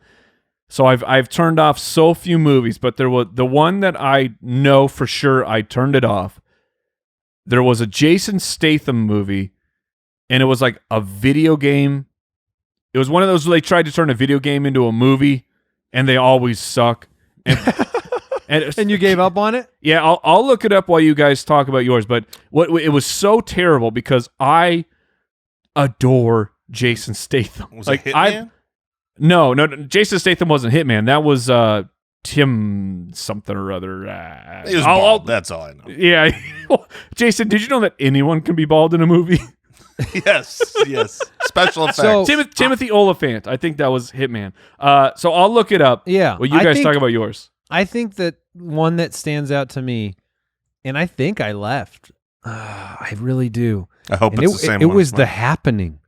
S1: So I've turned off so few movies, but there was the one that I know for sure I turned it off. There was a Jason Statham movie, and it was like a video game. It was one of those where they tried to turn a video game into a movie, and they always suck. And
S2: you gave up on it?
S1: Yeah, I'll look it up while you guys talk about yours. But it was so terrible because I adore Jason Statham.
S4: Was it Hitman?
S1: No, Jason Statham wasn't Hitman. That was Tim something or other.
S4: He was bald. That's all I know.
S1: Yeah. Jason, did you know that anyone can be bald in a movie?
S4: Yes. Special effects.
S2: So-
S1: Timothy Oliphant. I think that was Hitman. So I'll look it up.
S2: Yeah.
S1: Well, you guys talk about yours.
S2: I think that one that stands out to me, and I think I left. I really do.
S4: I hope
S2: And
S4: it's the same
S2: it
S4: one.
S2: was The Happening.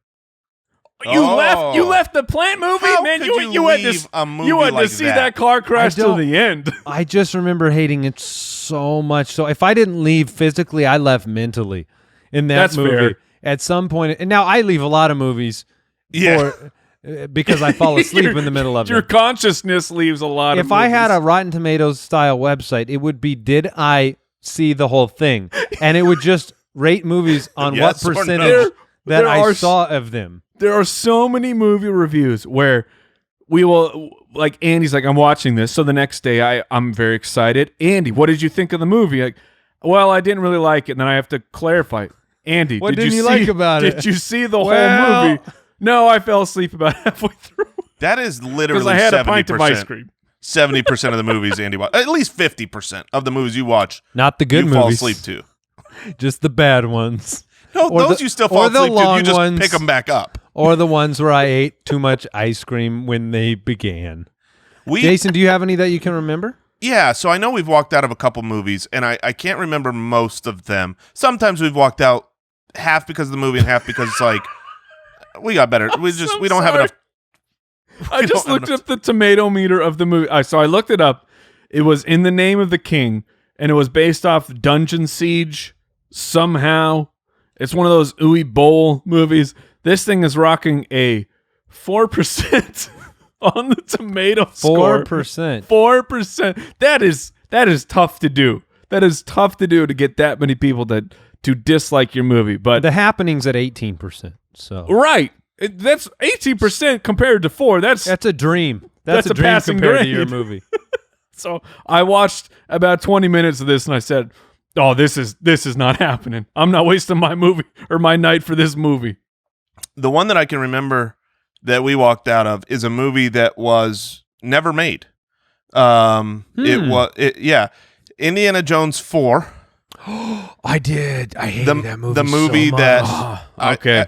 S1: You left the plant movie?
S4: How
S1: Man,
S4: could
S1: you had
S4: leave a movie
S1: you had
S4: like
S1: to see that car crash till the end.
S2: I just remember hating it so much. So if I didn't leave physically, I left mentally in that
S1: That's
S2: movie.
S1: fair.
S2: At some point, and now I leave a lot of movies
S4: Yeah.
S2: because I fall asleep in the middle of
S1: Your
S2: them.
S1: consciousness leaves a lot of
S2: If I had a
S1: movies.
S2: Rotten Tomatoes style website, it would be, did I see the whole thing? And it would just rate movies on
S4: Yes
S2: what
S4: or no.
S2: percentage that
S1: There
S2: I
S1: are
S2: saw of them.
S1: There are so many movie reviews where we will, like, Andy's like, I'm watching this. So the next day I'm very excited. Andy, what did you think of the movie? Like, well, I didn't really like it. And then I have to clarify. Andy,
S2: What
S1: did
S2: didn't you
S1: see,
S2: like about it?
S1: Did you see the
S2: Well-
S1: whole movie? No, I fell asleep about halfway through
S4: That is
S1: because
S4: literally
S1: I had
S4: 70%.
S1: a pint of ice cream.
S4: 70% of the movies Andy watch. At least 50% of the movies you watch,
S2: Not the good
S4: you
S2: movies.
S4: fall asleep to.
S2: Just the bad ones.
S4: No,
S2: Or
S4: those
S2: the-
S4: you still
S2: or
S4: fall
S2: the
S4: asleep to.
S2: long
S4: You just
S2: ones.
S4: pick them back up.
S2: or the ones where I ate too much ice cream when they began. Jason, do you have any that you can remember?
S4: Yeah, so I know we've walked out of a couple movies, and I can't remember most of them. Sometimes we've walked out half because of the movie and half because it's like, we got better. We don't have enough.
S1: I just looked up the tomato meter of the movie. So I looked it up. It was In the Name of the King, and it was based off Dungeon Siege somehow. It's one of those Uwe Boll movies. This thing is rocking a 4% on the tomato score.
S2: 4%.
S1: 4%. That is tough to do. That is tough to do to get that many people to dislike your movie. But
S2: The Happening's at 18%. So
S1: right. That's 18% compared to 4. That's
S2: a dream. That's a dream
S1: passing
S2: compared
S1: grade.
S2: to your movie.
S1: So I watched about 20 minutes of this and I said, "Oh, this is not happening. I'm not wasting my movie or my night for this movie."
S4: The one that I can remember that we walked out of is a movie that was never made. Yeah, Indiana Jones 4.
S2: I did. I hated that movie.
S4: The movie
S2: so
S4: that
S2: much.
S1: Okay.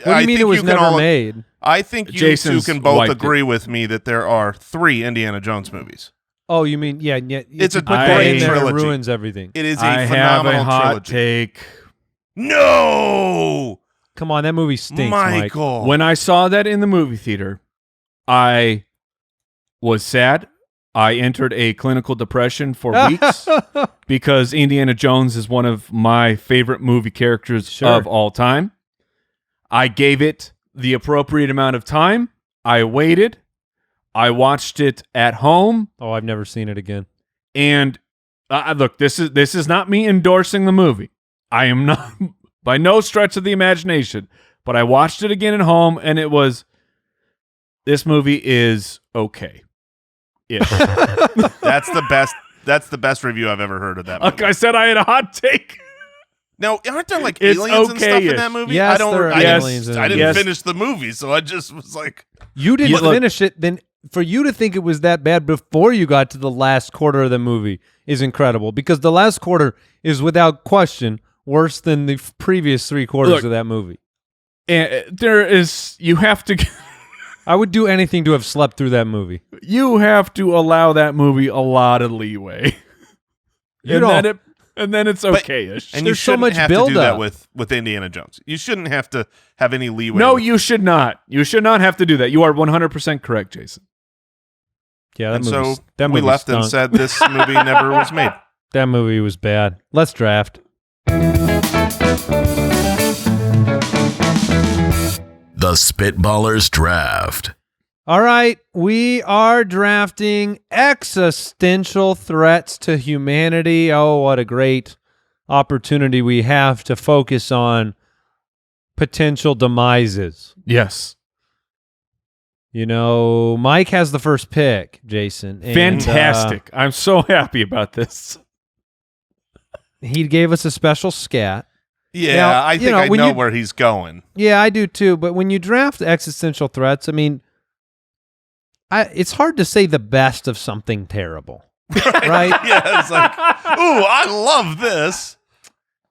S2: What do you mean it was never made?
S4: I think you
S1: Jason's
S4: two can both
S1: wiped
S4: agree with me that there are 3 Indiana Jones movies.
S2: Oh, you mean yeah?
S4: It's a
S2: put that
S1: great
S2: in there, it
S4: trilogy.
S2: ruins everything.
S4: It is a
S1: I have
S4: phenomenal
S1: a hot
S4: trilogy.
S1: take.
S4: No,
S2: Come on, that movie stinks, Mike.
S4: Michael.
S1: When I saw that in the movie theater, I was sad. I entered a clinical depression for weeks because Indiana Jones is one of my favorite movie characters of all time. I gave it the appropriate amount of time. I waited. I watched it at home.
S2: Oh, I've never seen it again.
S1: And look, this is not me endorsing the movie. I am not by no stretch of the imagination. But I watched it again at home, and it was, this movie is okay. Yeah,
S4: That's the best. That's the best review I've ever heard of that movie.
S1: like I said, I had a hot take.
S4: Now, aren't there like
S1: It's
S4: aliens and stuff in
S1: okay-ish.
S4: that movie?
S2: Yes, there are
S4: I
S2: aliens in
S4: didn't,
S2: it.
S4: I didn't
S1: Yes.
S4: finish the movie, so I just was like,
S2: You didn't
S1: Yeah, look-
S2: finish it, then for you to think it was that bad before you got to the last quarter of the movie is incredible, because the last quarter is without question worse than the previous 3 quarters
S1: Look.
S2: of that movie.
S1: And you have to
S2: I would do anything to have slept through that movie.
S1: you have to allow that movie a lot of leeway.
S2: You don't.
S1: And then it's okay-ish.
S4: and you
S2: There's so
S4: shouldn't
S2: much
S4: have to do
S2: build-up.
S4: that with Indiana Jones. You shouldn't have to have any leeway.
S1: No,
S4: with-
S1: you should not. You should not have to do that. You are 100% correct, Jason.
S2: Yeah, that
S4: And
S2: movie.
S4: so
S2: that
S4: we
S2: movie
S4: left
S2: stunk.
S4: and said this movie never was made.
S2: That movie was bad. Let's draft.
S3: The Spitballers Draft.
S2: All right, we are drafting existential threats to humanity. Oh, what a great opportunity we have to focus on potential demises.
S1: Yes.
S2: You know, Mike has the first pick, Jason. and,
S1: Fantastic. I'm so happy about this.
S2: He gave us a special scat.
S4: Yeah,
S2: Now,
S4: I
S2: you
S4: think
S2: know,
S4: I
S2: when
S4: know
S2: you-
S4: where he's going.
S2: Yeah, I do too. But when you draft existential threats, I mean, it's hard to say the best of something terrible, right?
S4: Yeah, it's like, ooh, I love this.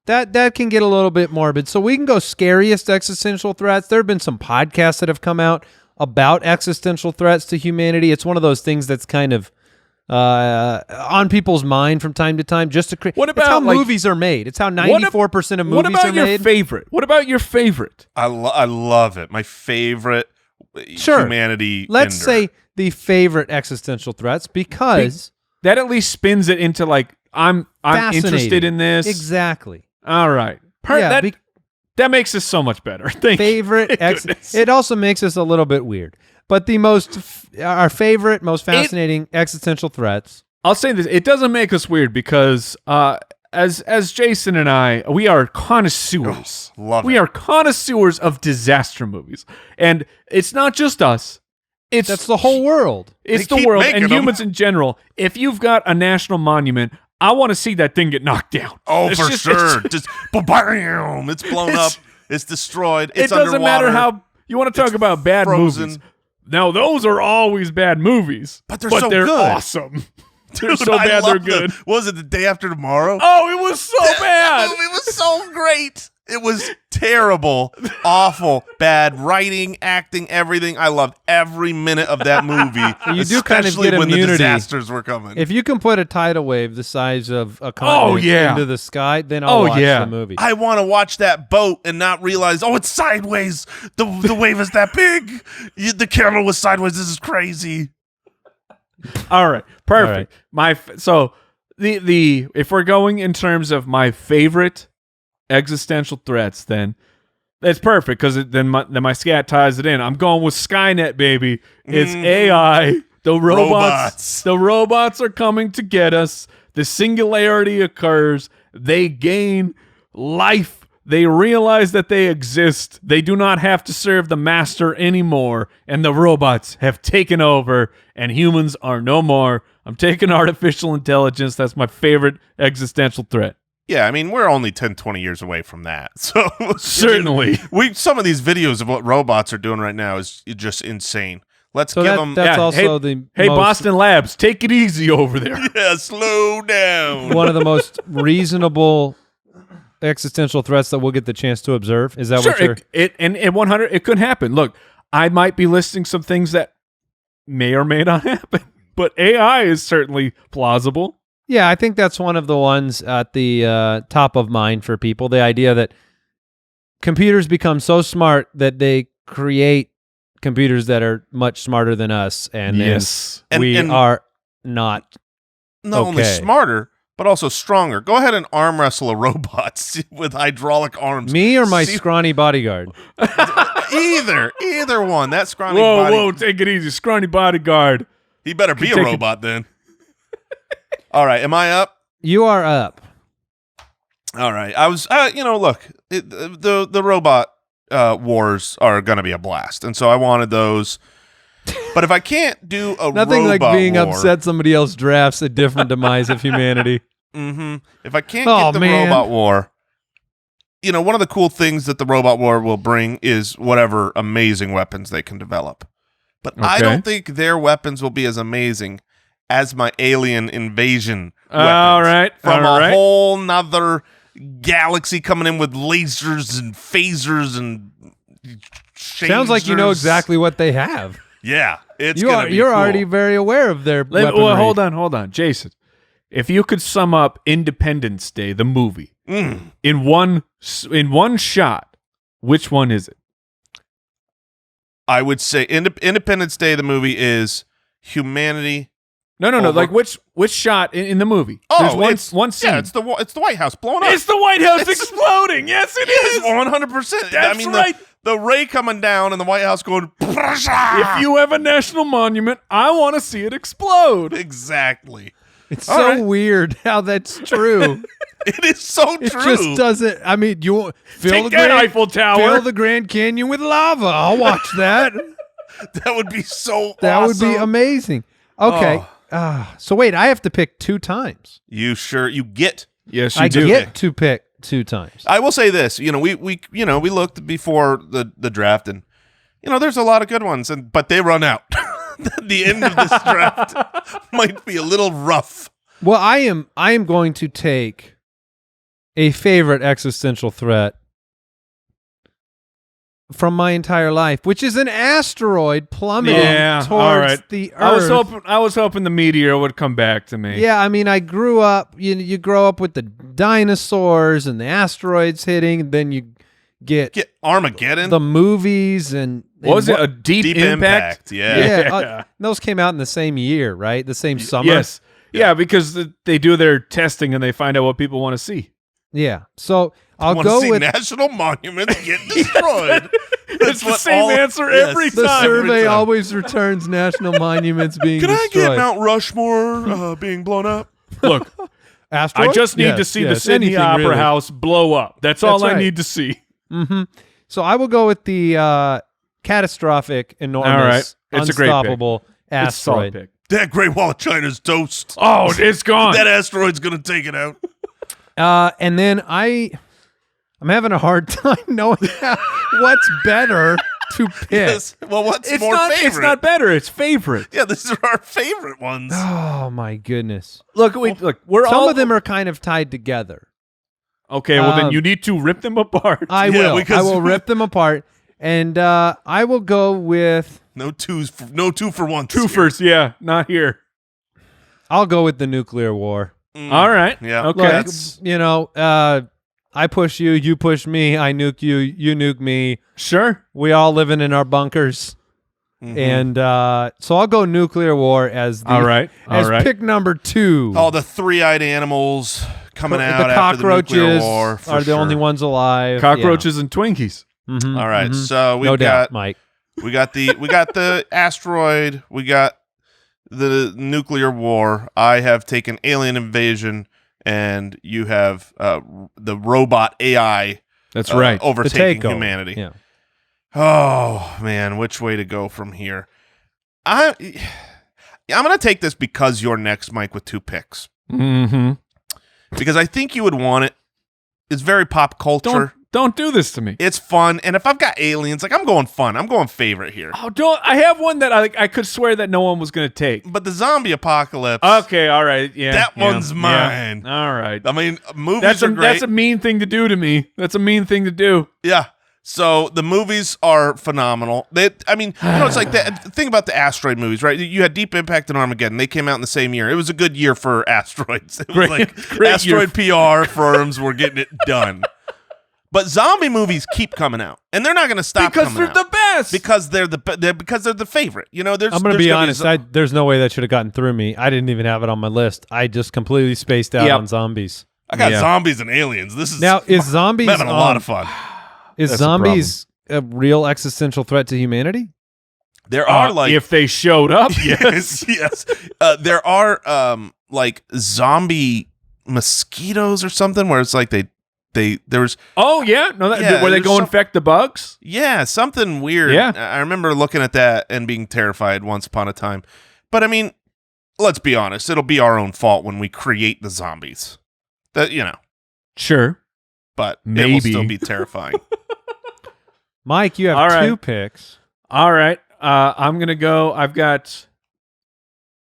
S2: That can get a little bit morbid. So we can go scariest existential threats. There have been some podcasts that have come out about existential threats to humanity. It's one of those things that's kind of on people's mind from time to time. Just to create.
S1: What
S2: It's how
S1: about, like-
S2: movies are made. It's how 94% of movies
S1: What about
S2: are
S1: your
S2: made.
S1: favorite? What about your favorite?
S4: I love it. My favorite
S2: Sure.
S4: humanity.
S2: Let's
S4: ender.
S2: say the favorite existential threats, because
S1: That at least spins it into like, I'm interested
S2: fascinating.
S1: in this.
S2: Exactly.
S1: All right.
S2: Yeah,
S1: That makes us so much better. Thank
S2: favorite.
S1: you. Goodness.
S2: It also makes us a little bit weird. But the our favorite, most fascinating existential threats.
S1: I'll say this: it doesn't make us weird because, as Jason and I, we are connoisseurs.
S4: Love
S1: we
S4: it.
S1: are connoisseurs of disaster movies, and it's not just us.
S2: That's the whole world.
S1: It's
S4: They
S1: the
S4: keep
S1: world
S4: making
S1: and
S4: them.
S1: humans in general. If you've got a national monument, I want to see that thing get knocked down.
S4: Oh,
S1: It's
S4: for
S1: just-
S4: sure.
S1: it's-
S4: Just bam, it's blown up. It's destroyed. It's
S1: it doesn't matter
S4: underwater.
S1: how you want to talk
S4: It's
S1: about bad
S4: frozen.
S1: movies. Now, those are always bad movies,
S4: But they're so
S1: they're
S4: good.
S1: awesome. They're
S4: Dude,
S1: so
S4: I
S1: bad they're
S4: love
S1: good.
S4: What was it, The Day After Tomorrow?
S1: Oh, it was so
S4: That
S1: bad.
S4: movie was so great. It was terrible, awful, bad writing, acting, everything. I loved every minute of that movie.
S2: You do kind of
S4: especially
S2: get
S4: when the
S2: immunity.
S4: disasters were coming.
S2: If you can put a tidal wave the size of a continent into the sky, then I'll watch the movie.
S4: I want to watch that boat and not realize, oh, it's sideways. The wave is that big. The camera was sideways. This is crazy.
S1: All right, perfect. So the if we're going in terms of my favorite existential threats, then that's perfect because then my scat ties it in. I'm going with Skynet, baby. It's AI. The robots. The robots are coming to get us. The singularity occurs. They gain life. They realize that they exist. They do not have to serve the master anymore, and the robots have taken over, and humans are no more. I'm taking artificial intelligence. That's my favorite existential threat.
S4: Yeah, I mean, we're only 10, 20 years away from that. So
S1: Certainly.
S4: Some of these videos of what robots are doing right now is just insane. Let's give them...
S2: That's also
S1: Hey, Boston Labs, take it easy over there.
S4: Yeah, slow down.
S2: one of the most reasonable existential threats that we'll get the chance to observe. Is that what you're...
S1: And 100, it could happen. Look, I might be listing some things that may or may not happen, but AI is certainly plausible.
S2: Yeah, I think that's one of the ones at the top of mind for people. The idea that computers become so smart that they create computers that are much smarter than us, and then we are not
S4: only smarter, but also stronger. Go ahead and arm wrestle a robot with hydraulic arms.
S2: Me or my scrawny bodyguard?
S4: Either one. That scrawny
S1: Whoa, take it easy. Scrawny bodyguard.
S4: He better be a robot then. All right, am I up?
S2: You are up.
S4: All right. I was, look, the robot wars are going to be a blast, and so I wanted those. But if I can't do a
S2: nothing
S4: robot
S2: like being
S4: war,
S2: upset somebody else drafts a different demise of humanity.
S4: If I can't get the robot war, one of the cool things that the robot war will bring is whatever amazing weapons they can develop. But I don't think their weapons will be as amazing as my alien invasion weapons.
S1: All right.
S4: From a whole nother galaxy coming in with lasers and phasers and shazers.
S2: Sounds like you know exactly what they have.
S4: Yeah,
S2: you're already very aware of their weaponry.
S1: Well, hold on, Jason. If you could sum up Independence Day, the movie, in one shot, which one is it?
S4: I would say Independence Day, the movie, is humanity.
S1: No. Like which shot in the movie?
S4: Oh,
S1: there's one scene.
S4: Yeah, it's the White House blowing up.
S1: It's the White House exploding. Yes, it is.
S4: 100%.
S1: That's right.
S4: The ray coming down and the White House going.
S1: If you have a national monument, I want to see it explode.
S4: Exactly.
S2: It's so weird how that's true.
S4: It is so true.
S2: It just doesn't. I mean, you
S1: fill the Eiffel Tower,
S2: fill the Grand Canyon with lava. I'll watch that.
S4: That would be so.
S2: That
S4: awesome.
S2: would be amazing. Okay. So wait, I have to pick 2 times.
S4: You get.
S1: Yes,
S2: I get to pick 2 times.
S4: I will say this. We looked before the draft, and there's a lot of good ones, but they run out. The end of this draft might be a little rough.
S2: Well, I am going to take a favorite existential threat from my entire life, which is an asteroid plummeting towards the Earth.
S1: I was hoping the meteor would come back to me.
S2: Yeah, I mean, I grew up. You grow up with the dinosaurs and the asteroids hitting, then you get
S4: Armageddon,
S2: the movies, and
S1: was it a Deep Impact?
S2: Yeah. Those came out in the same year, right? The same summer.
S1: Yes. Yeah, because they do their testing and they find out what people want to see.
S2: Yeah. So I'll
S4: go
S2: with
S4: national monuments get destroyed.
S1: It's the same answer every time.
S2: The survey always returns national monuments being destroyed.
S4: Can I get Mount Rushmore being blown up?
S1: Look,
S2: asteroid?
S1: I just need to see the Sydney Opera House blow up. That's all I need to see.
S2: So I will go with the catastrophic, enormous,
S1: it's
S2: unstoppable asteroid.
S1: Pick.
S4: That Great Wall of China's toast.
S1: Oh, it's gone.
S4: That asteroid's going to take it out.
S2: And then I'm having a hard time knowing what's better to pick.
S4: Yes. Well, what's more favorite?
S1: It's not better. It's favorite.
S4: Yeah, these are our favorite ones.
S2: Oh my goodness!
S1: Look, we're
S2: some
S1: all
S2: of them are kind of tied together.
S1: Okay, well then you need to rip them apart.
S2: I
S4: Yeah,
S2: will.
S4: because-
S2: I will rip them apart, and I will go with.
S4: No two for one.
S1: Two first, yeah, not here.
S2: I'll go with the nuclear war.
S1: All right.
S4: Yeah.
S1: Okay.
S2: Look,
S4: That's-
S2: I push you, you push me, I nuke you, you nuke me.
S1: Sure.
S2: We all living in our bunkers, and so I'll go nuclear war as the
S1: All right.
S2: as
S1: All right.
S2: pick number 2.
S4: All the three-eyed animals coming out
S2: the
S4: after the nuclear
S2: cockroaches
S4: war. For
S2: are the
S4: sure.
S2: only ones alive.
S1: Cockroaches and Twinkies.
S2: Yeah. Mhm,
S4: All right,
S2: mhm.
S4: so
S2: no
S4: we've
S2: doubt,
S4: got
S2: Mike.
S4: we got the asteroid. We got the nuclear war. I have taken alien invasion, and you have the robot AI.
S1: That's right.
S4: Overtaking
S2: takeover.
S4: humanity.
S2: Yeah.
S4: Oh man, which way to go from here? I'm gonna take this because you're next, Mike, with 2 picks.
S1: Mm-hmm.
S4: Because I think you would want it. It's very pop culture.
S1: Don't do this to me.
S4: It's fun, and if I've got aliens, like I'm going fun. I'm going favorite here.
S1: Oh, don't! I have one that I could swear that no one was going to take.
S4: But the zombie apocalypse.
S1: Okay, all right, yeah,
S4: That
S1: yeah,
S4: one's
S1: yeah.
S4: mine.
S1: All right,
S4: I mean, movies
S1: that's
S4: are great.
S1: that's a mean thing to do to me. That's a mean thing to do.
S4: Yeah. So the movies are phenomenal. It's like the thing about the asteroid movies, right? You had Deep Impact and Armageddon. They came out in the same year. It was a good year for asteroids. It was
S1: Great-
S4: like
S1: great
S4: asteroid PR firms were getting it done. But zombie movies keep coming out, and they're not going to stop
S1: Because
S4: coming
S1: they're
S4: out.
S1: the best.
S4: Because they're the favorite. You know,
S2: I'm going to
S4: there's
S2: be
S4: gonna
S2: honest. There's no way that should have gotten through me. I didn't even have it on my list. I just completely spaced out
S1: Yep.
S2: on zombies.
S4: I got
S1: Yeah.
S4: zombies and aliens. This is
S2: Now, is zombies
S4: I'm having a lot of fun.
S2: Is
S1: That's the
S2: zombies a real existential threat to humanity?
S4: There are like
S1: if they showed up,
S4: yes, yes. There are like zombie mosquitoes or something where it's like there was
S1: Oh yeah, no,
S4: Yeah,
S1: where they
S4: there's
S1: go
S4: some-
S1: infect the bugs.
S4: something weird.
S1: Yeah.
S4: I remember looking at that and being terrified once upon a time. But I mean, let's be honest, it'll be our own fault when we create the zombies. That
S1: Sure.
S4: but it will
S1: Maybe.
S4: still be terrifying.
S2: Mike, you have
S1: All right.
S2: 2 picks.
S1: All right, I'm gonna go. I've got.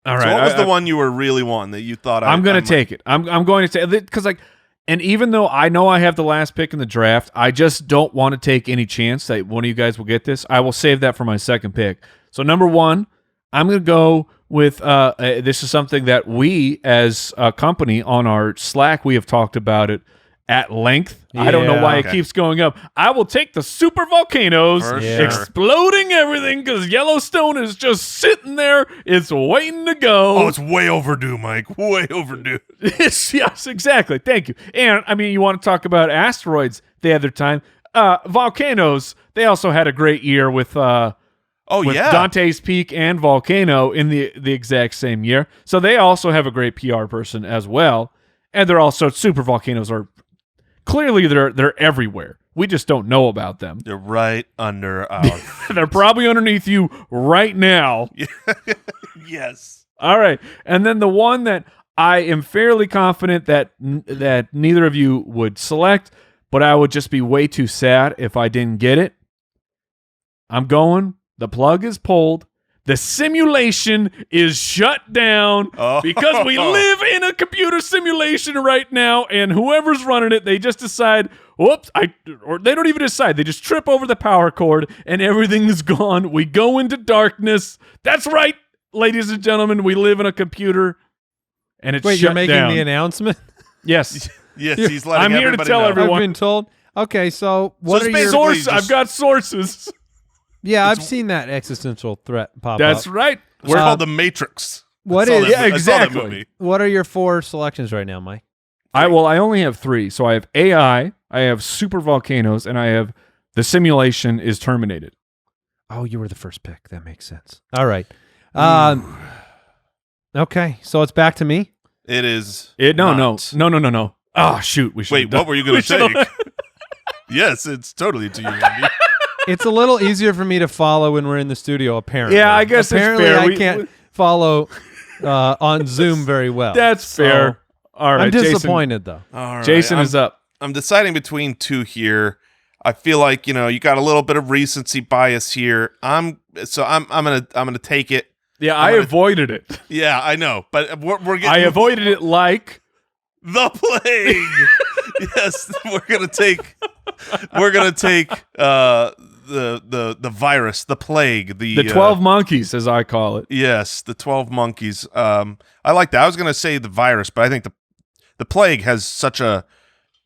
S1: All right.
S4: So what was
S1: I-
S4: the one you were really wanting that you thought
S1: I'm going
S4: I
S1: to take it. I'm going to take it because and even though I know I have the last pick in the draft, I just don't want to take any chance that one of you guys will get this. I will save that for my second pick. So number 1, I'm going to go with this is something that we as a company on our Slack, we have talked about it at length. I don't know why
S2: Yeah.
S1: it keeps going up. I will take the super volcanoes
S4: For
S2: sure.
S1: exploding everything because Yellowstone is just sitting there. It's waiting to go.
S4: Oh, it's way overdue, Mike. Way overdue.
S1: Yes, exactly. Thank you. And I mean, you want to talk about asteroids? They had their time. Volcanoes. They also had a great year with with Dante's Peak and Volcano in the exact same year. So they also have a great PR person as well. And they're also super volcanoes are clearly they're everywhere. We just don't know about them.
S4: They're right under our
S1: They're probably underneath you right now.
S4: yes.
S1: All right. And then the one that I am fairly confident that neither of you would select, but I would just be way too sad if I didn't get it. I'm going. The plug is pulled. The simulation is shut down because we live in a computer simulation right now, and whoever's running it, they just decide, whoops, or they don't even decide. They just trip over the power cord, and everything is gone. We go into darkness. That's right, ladies and gentlemen. We live in a computer, and it's
S2: Wait,
S1: shut
S2: you're making
S1: down.
S2: the announcement?
S1: Yes.
S4: Yes, he's letting
S1: I'm here to
S4: everybody
S1: tell
S4: know.
S1: everyone.
S2: I've been told. Okay, so what
S4: it's
S2: are your...
S4: basically-
S1: Source. I've got sources.
S2: Yeah, I've seen that existential threat pop
S1: That's
S2: up.
S1: right.
S4: It's called The Matrix.
S2: What
S4: I saw
S2: is-
S4: that-
S1: Yeah,
S4: I saw that
S1: exactly.
S4: movie.
S2: What are your 4 selections right now, Mike?
S1: I only have 3. So I have AI, I have super volcanoes, and I have the simulation is terminated.
S2: Oh, you were the first pick. That makes sense. All right. Okay, so it's back to me.
S4: It is.
S1: No.
S4: not.
S1: Oh shoot, we should.
S4: Wait, what were you going to take? Yes, it's totally to you, Andy.
S2: It's a little easier for me to follow when we're in the studio, apparently.
S1: Yeah, I guess it's
S2: apparently
S1: fair.
S2: I
S1: We-
S2: can't follow on Zoom very well.
S1: That's
S2: So,
S1: fair. All right,
S2: I'm disappointed, though.
S4: All right.
S1: Jason is up.
S4: I'm deciding between 2 here. I feel like, you got a little bit of recency bias here. I'm gonna take it.
S1: Yeah, I avoided it.
S4: Yeah, I know, but we're getting
S1: I avoided it like
S4: the plague. Yes, we're gonna take the virus, the plague,
S1: The 12 monkeys, as I call it.
S4: yes, the 12 monkeys. I like that. I was gonna say the virus, but I think the plague has such a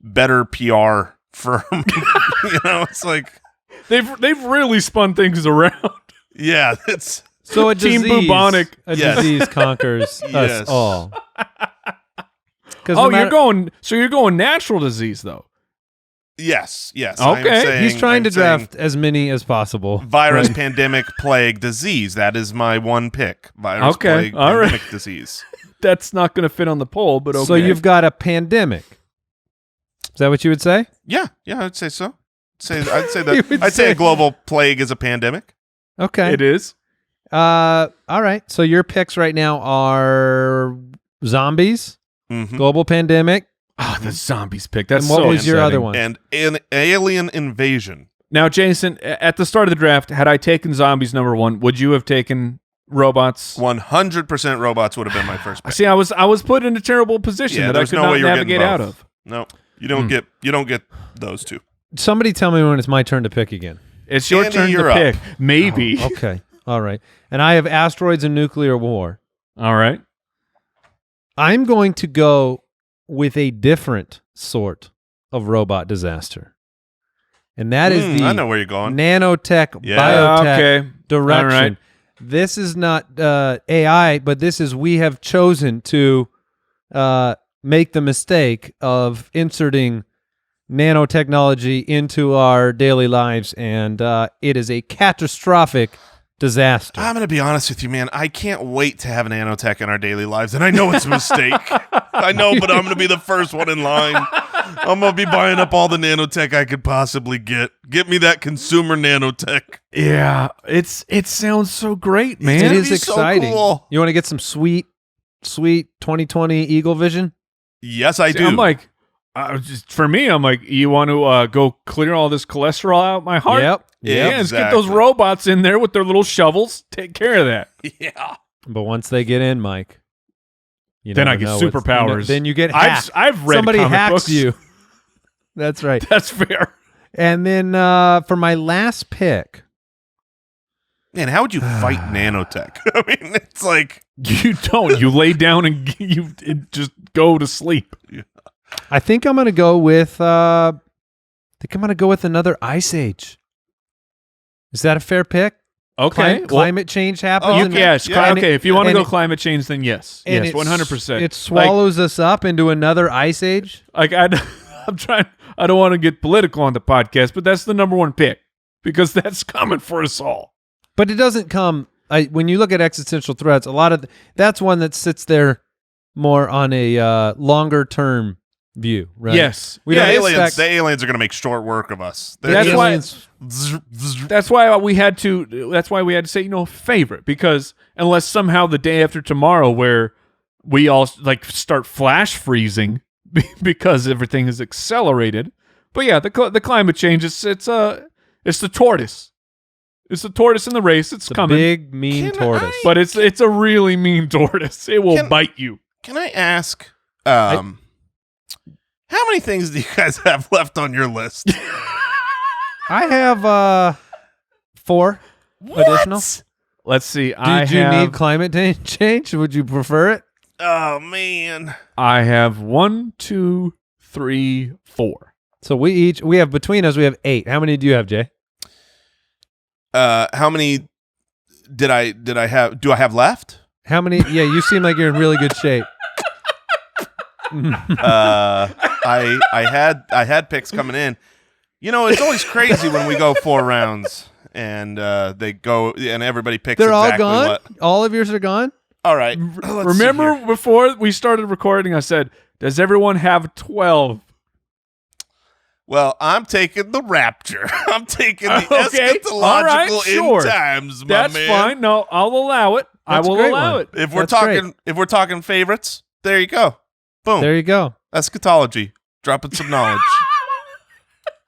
S4: better PR firm. It's like
S1: They've really spun things around.
S4: yeah, it's
S2: So a
S1: Team
S2: disease,
S1: bubonic.
S2: a
S4: Yes.
S2: disease conquers
S4: Yes.
S2: us all. 'Cause
S1: Oh,
S2: no matter-
S1: you're going natural disease though.
S4: yes.
S1: Okay.
S2: He's trying to
S4: saying
S2: draft as many as possible.
S4: virus,
S2: Right.
S4: pandemic, plague, disease. That is my one pick. Virus,
S1: Okay,
S4: plague,
S1: all right.
S4: pandemic, disease.
S1: That's not going to fit on the poll, but okay.
S2: So you've got a pandemic. Is that what you would say?
S4: Yeah, I'd say so. I'd say
S2: You would
S4: that. I'd say
S2: say-
S4: a global plague is a pandemic.
S2: Okay.
S1: It is.
S2: All right. So your picks right now are zombies,
S4: Mm-hmm.
S2: global pandemic,
S1: Oh, the zombies pick. That's
S2: and what
S1: so
S2: was your other
S1: upsetting.
S2: one?
S4: And an alien invasion.
S1: Now, Jason, at the start of the draft, had I taken zombies number 1, would you have taken robots?
S4: 100% robots would have been my first pick.
S1: See, I was put in a terrible position
S4: Yeah,
S1: that I
S4: there's
S1: could
S4: no
S1: not
S4: way you were
S1: navigate
S4: getting
S1: out
S4: both.
S1: of.
S4: No, you don't get those two.
S2: Somebody tell me when it's my turn to pick again.
S1: It's your
S4: Andy,
S1: turn
S4: you're
S1: to
S4: up.
S1: pick. Maybe.
S2: Okay. All right. And I have asteroids and nuclear war.
S1: All right.
S2: I'm going to go with a different sort of robot disaster. And that is the
S4: I know where you're going.
S2: nanotech,
S4: Yeah.
S2: biotech
S1: Okay.
S2: direction.
S1: All right.
S2: This is not AI, but this is we have chosen to make the mistake of inserting nanotechnology into our daily lives, and it is a catastrophic disaster.
S4: I'm going to be honest with you, man. I can't wait to have nanotech in our daily lives, and I know it's a mistake. I know, but I'm going to be the first one in line. I'm going to be buying up all the nanotech I could possibly get. Get me that consumer nanotech.
S1: Yeah, it sounds so great, man.
S2: It
S4: gonna
S2: is
S4: be so
S2: exciting.
S4: cool.
S2: You want to get some sweet 2020 Eagle Vision?
S4: Yes, I do.
S1: I'm like, for me, I'm like, you want to go clear all this cholesterol out my heart?
S2: Yep.
S1: Yeah, let's get those
S4: Exactly.
S1: robots in there with their little shovels. Take care of that.
S4: Yeah.
S2: But once they get in, Mike, you
S1: Then I
S2: never
S1: get
S2: know what's-
S1: superpowers.
S2: Then you get hacked.
S1: I've read
S2: Somebody
S1: comic
S2: hacks
S1: books.
S2: you. That's right.
S1: That's fair.
S2: And then for my last pick,
S4: Man, how would you fight nanotech? I mean, it's like,
S1: You don't. You lay down and you just go to sleep.
S2: I think I'm going to go with another ice age. Is that a fair pick?
S1: Okay.
S2: Climate change happens.
S1: Well,
S2: and-
S1: yes.
S2: and
S1: okay.
S2: it-
S1: If you want to
S2: and
S1: go
S2: it-
S1: climate change, then yes.
S2: and
S1: Yes.
S2: it
S1: 100%.
S2: It swallows us up into another ice age.
S1: Like I'm trying. I don't want to get political on the podcast, but that's the number 1 pick because that's coming for us all.
S2: But it doesn't come. When you look at existential threats, a lot of that's one that sits there more on a longer term view, right?
S1: Yes.
S2: We
S4: yeah,
S2: don't
S4: aliens,
S2: expect-
S4: the aliens are going to make short work of us. They're
S1: That's
S4: just-
S1: why-
S2: aliens-
S1: That's why we had to. That's why we had to say favorite because unless somehow the day after tomorrow where we all like start flash freezing because everything is accelerated. But yeah, the climate change it's the tortoise. It's the tortoise in the race. It's
S2: the
S1: coming.
S2: big mean
S4: Can
S2: tortoise.
S1: But it's a really mean tortoise. It will
S4: Can-
S1: bite you.
S4: Can I ask, how many things do you guys have left on your list?
S2: I have 4 additional.
S1: Let's see.
S2: Did you need climate change? Would you prefer it?
S4: Oh, man.
S1: I have 1, 2, 3, 4.
S2: So we have between us we have 8. How many do you have, Jay?
S4: How many do I have left?
S2: How many? Yeah, you seem like you're in really good shape.
S4: I had picks coming in. It's always crazy when we go 4 rounds and they go and everybody picks
S2: They're all
S4: exactly
S2: gone.
S4: what.
S2: All of yours are gone.
S4: All right. Let's see
S1: Remember
S4: here.
S1: before we started recording, I said, "Does everyone have 12?"
S4: Well, I'm taking the Rapture. I'm taking the
S1: Okay.
S4: eschatological
S1: All right, sure.
S4: end times, my
S1: That's
S4: man.
S1: fine. No, I'll allow it.
S2: That's
S1: I
S2: a
S1: will
S2: great
S1: allow
S2: one.
S1: it.
S4: If we're
S2: That's
S4: talking favorites, there you go. Boom.
S2: There you go.
S4: Eschatology. Dropping some knowledge.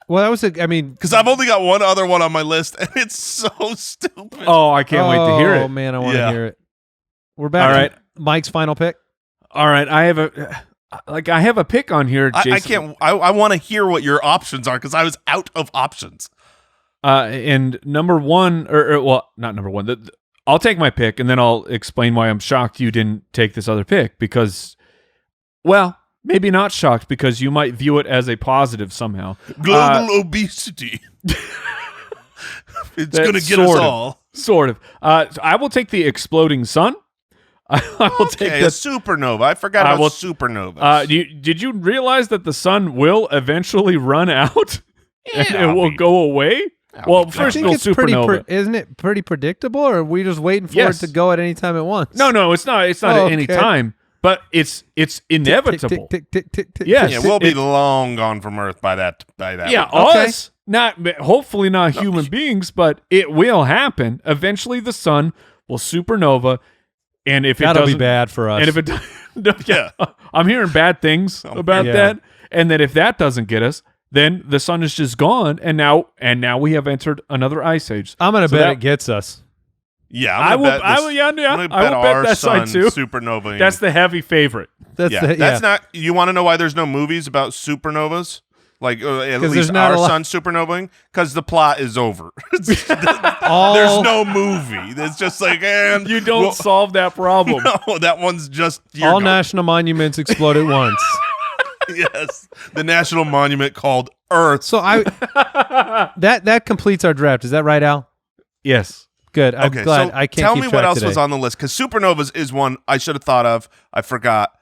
S2: Well, that was because
S4: Because I've only got one other one on my list, and it's so stupid.
S1: Oh, I can't wait to hear
S2: Oh
S1: it.
S2: man, I want to
S4: Yeah.
S2: hear it. We're back.
S1: All
S2: to
S1: right.
S2: Mike's final pick.
S1: All right, I have a. like I have a pick on here, Jason.
S4: I can't. I want to hear what your options are because I was out of options.
S1: And number one, or well, not number one. I'll take my pick, and then I'll explain why I'm shocked you didn't take this other pick because, well, maybe not shocked because you might view it as a positive somehow.
S4: Global obesity. It's going to get us all.
S1: Sort of. I will take the exploding sun. I will take
S4: a supernova. I forgot about supernovas.
S1: Did you realize that the sun will eventually run out and
S4: Yeah,
S1: it will go away? Well, first it'll supernova.
S2: Isn't it pretty predictable, or are we just waiting for it to go at any time at once?
S1: No, it's not. It's not at any time, but it's inevitable. Yes,
S4: yeah, we'll be long gone from Earth by that.
S1: Yeah, us. Hopefully not human beings, but it will happen. Eventually, the sun will supernova, and if
S2: that'll
S1: it doesn't,
S2: be bad for us.
S1: and if it, yeah, I'm hearing bad things about that, and that if that doesn't get us, then the sun is just gone, and now we have entered another ice age.
S2: I'm gonna bet it gets us.
S4: Yeah,
S1: I will bet that side too.
S4: Supernova.
S1: That's the heavy favorite.
S4: That's not. You want to know why there's no movies about supernovas? Like at least our sun supernovaing, because the plot is over. There's no movie. It's just like, and
S1: you don't solve that problem.
S4: No, that one's just
S2: all national monuments explode at once.
S4: Yes, the national monument called Earth.
S2: So that completes our draft. Is that right, Al?
S1: Yes.
S2: Good. I'm glad.
S4: So
S2: I can't.
S4: Tell
S2: keep
S4: me
S2: track
S4: what else
S2: today.
S4: was on the list, because supernovas is one I should have thought of. I forgot.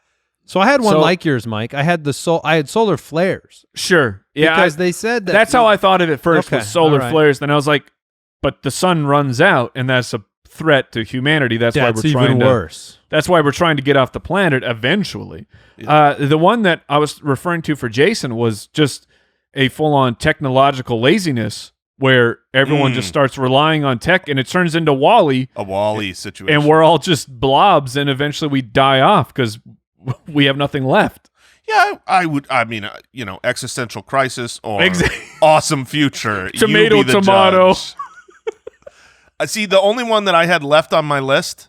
S2: So I had one like yours, Mike. I had solar flares.
S1: Sure. Yeah.
S2: Because they said that.
S1: That's how I thought of it first, was solar
S2: right.
S1: flares. Then I was like, but the sun runs out, and that's a threat to humanity. That's why we're trying
S2: even worse.
S1: That's why we're trying to get off the planet eventually. Yeah. The one that I was referring to for Jason was just a full-on technological laziness where everyone just starts relying on tech, and it turns into WALL-E.
S4: A WALL-E situation.
S1: And we're all just blobs, and eventually we die off because we have nothing left.
S4: Yeah, I would. I mean, existential crisis or awesome future.
S1: Tomato,
S4: you be the
S1: tomato.
S4: Judge. See, the only one that I had left on my list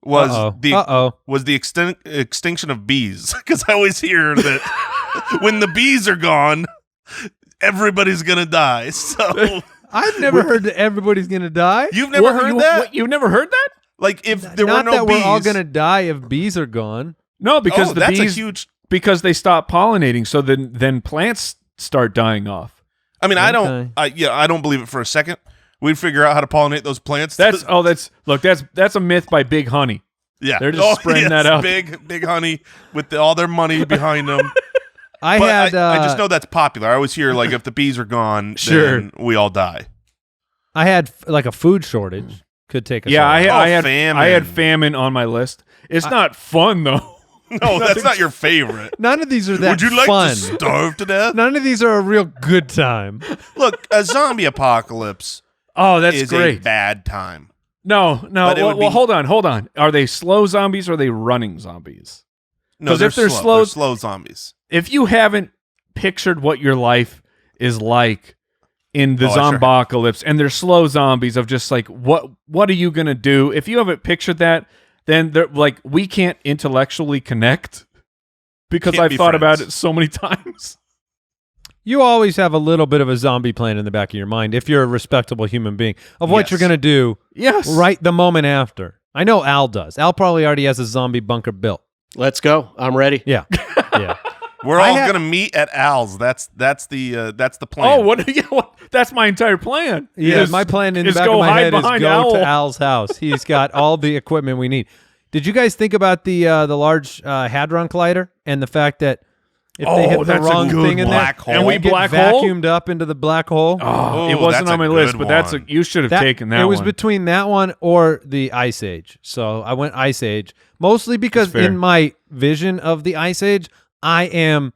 S4: was the extinction of bees, because I always hear that when the bees are gone, everybody's gonna die. So
S2: I've never heard that everybody's gonna die.
S4: You've never heard that?
S1: You've never heard that?
S4: Like if there were no
S2: that
S4: bees,
S2: we're all gonna die if bees are gone.
S1: No, because the
S4: that's
S1: bees,
S4: a huge.
S1: Because they stop pollinating, so then plants start dying off.
S4: I mean, I don't believe it for a second. We'd figure out how to pollinate those plants.
S1: That's a myth by Big Honey.
S4: Yeah,
S1: they're just spreading that out.
S4: Big Honey with all their money behind them.
S2: I
S4: just know that's popular. I always hear like if the bees are gone, then we all die.
S2: I had like a food shortage could take us.
S1: Yeah,
S2: all.
S1: I had famine on my list. It's not fun though.
S4: No, that's not your favorite.
S2: None of these are that
S4: Would you like
S2: fun.
S4: to starve to death?
S2: None of these are a real good time.
S4: Look, a zombie apocalypse.
S1: Oh, that's
S4: is
S1: great.
S4: A bad time.
S1: No. Well, hold on. Are they slow zombies or are they running zombies?
S4: No,
S1: if they're slow,
S4: they're slow zombies.
S1: If you haven't pictured what your life is like in the zombocalypse, and they're slow zombies of just like what are you gonna do? If you haven't pictured that, then they're like we can't intellectually connect because I've thought about it so many times.
S2: You always have a little bit of a zombie plan in the back of your mind if you're a respectable human being of what you're going to do right the moment after. I know Al does. Al probably already has a zombie bunker built.
S5: Let's go. I'm ready.
S2: Yeah. Yeah.
S4: We're all going to meet at Al's. That's the plan.
S1: Oh, that's my entire plan.
S2: Yeah, my plan in the back of my head is go to Al's house. He's got all the equipment we need. Did you guys think about the Large Hadron Collider and the fact that if they hit the wrong thing in there,
S1: and we
S2: get vacuumed up into the black hole?
S1: Oh, it wasn't on my list, but you should have taken that one.
S2: It was between that one or the Ice Age. So I went Ice Age, mostly because in my vision of the Ice Age, I am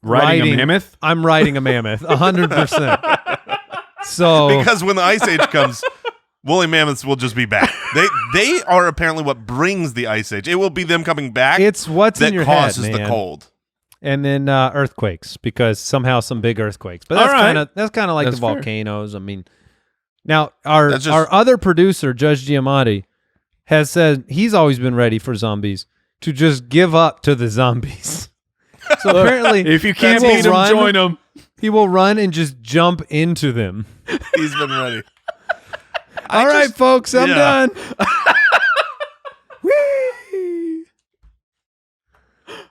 S1: riding a mammoth?
S2: I'm riding a mammoth, 100%. So
S4: because when the Ice Age comes, woolly mammoths will just be back. They are apparently what brings the Ice Age. It will be them coming back.
S2: It's what's in your head,
S4: that causes the cold.
S2: And then earthquakes, because somehow some big earthquakes. But that's kind of like the volcanoes. I mean, now our other producer, Judge Giamatti, has said he's always been ready for zombies to just give up to the zombies. So apparently,
S1: If you can't
S2: he will
S1: beat them,
S2: run-
S1: join them.
S2: He will run and just jump into them.
S4: He's been ready.
S2: All right, folks, I'm
S4: yeah.
S2: done.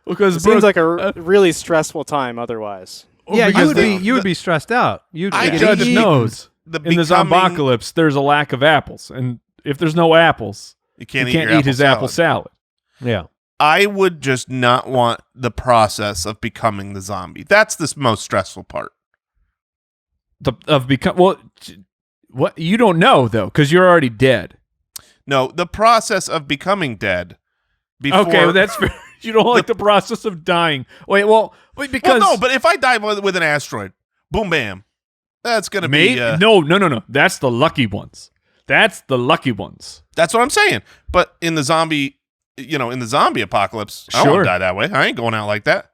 S1: Because
S6: It seems
S1: Brooke,
S6: like a really stressful time otherwise.
S2: Yeah,
S1: because
S2: you would be stressed out. You'd
S4: I
S2: get
S1: judge
S2: eaten.
S1: knows
S4: The
S1: in the zombocalypse there's a lack of apples, and if there's no apples,
S4: you can't,
S1: he can't
S4: your
S1: eat his apple salad.
S2: Yeah.
S4: I would just not want the process of becoming the zombie. That's the most stressful part.
S1: What you don't know though, because you're already dead.
S4: No, the process of becoming dead. Before,
S1: Okay, well, that's fair. You don't like the process of dying. Wait, because
S4: well, no, but if I die with an asteroid, boom, bam, that's gonna be.
S1: No. That's the lucky ones. That's the lucky ones.
S4: That's what I'm saying. But in the zombie, in the zombie apocalypse, I
S1: Sure.
S4: won't die that way. I ain't going out like that.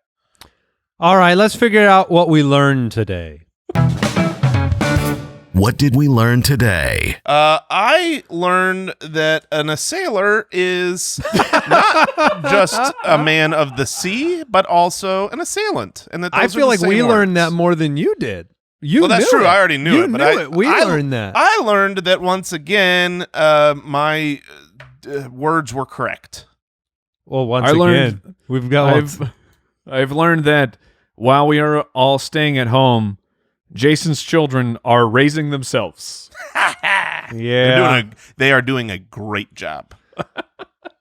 S2: All right, let's figure out what we learned today.
S3: What did we learn today?
S4: I learned that an assailer is not just a man of the sea, but also an assailant. And that
S2: I
S4: those are
S2: feel
S4: the
S2: like
S4: same
S2: we learned
S4: words.
S2: that more than you did.
S4: Well, that's
S2: knew
S4: true.
S2: it.
S4: I already knew
S2: You
S4: it, but
S2: knew it. We learned that.
S4: I learned that once again, my words were correct.
S2: Well, once
S1: I
S2: again,
S1: learned-
S2: we've got.
S1: I've learned that while we are all staying at home, Jason's children are raising themselves.
S2: Yeah.
S4: They are doing a great job.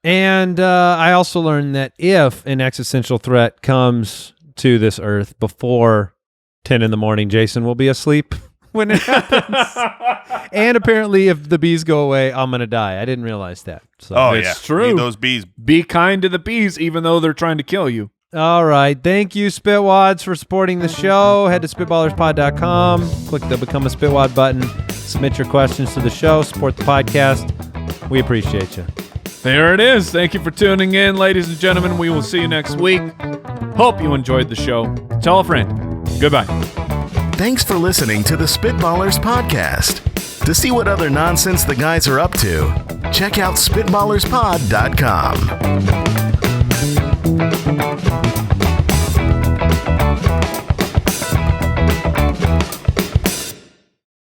S2: And I also learned that if an existential threat comes to this earth before 10 in the morning, Jason will be asleep when it happens. And apparently, if the bees go away, I'm going to die. I didn't realize that. So.
S4: Oh,
S1: It's
S4: yeah.
S1: true.
S4: Those bees.
S1: Be kind to the bees, even though they're trying to kill you.
S2: All right. Thank you, Spitwads, for supporting the show. Head to spitballerspod.com. Click the Become a Spitwad button. Submit your questions to the show. Support the podcast. We appreciate you.
S1: There it is. Thank you for tuning in, ladies and gentlemen. We will see you next week. Hope you enjoyed the show. Tell a friend. Goodbye.
S3: Thanks for listening to the Spitballers podcast. To see what other nonsense the guys are up to, check out spitballerspod.com.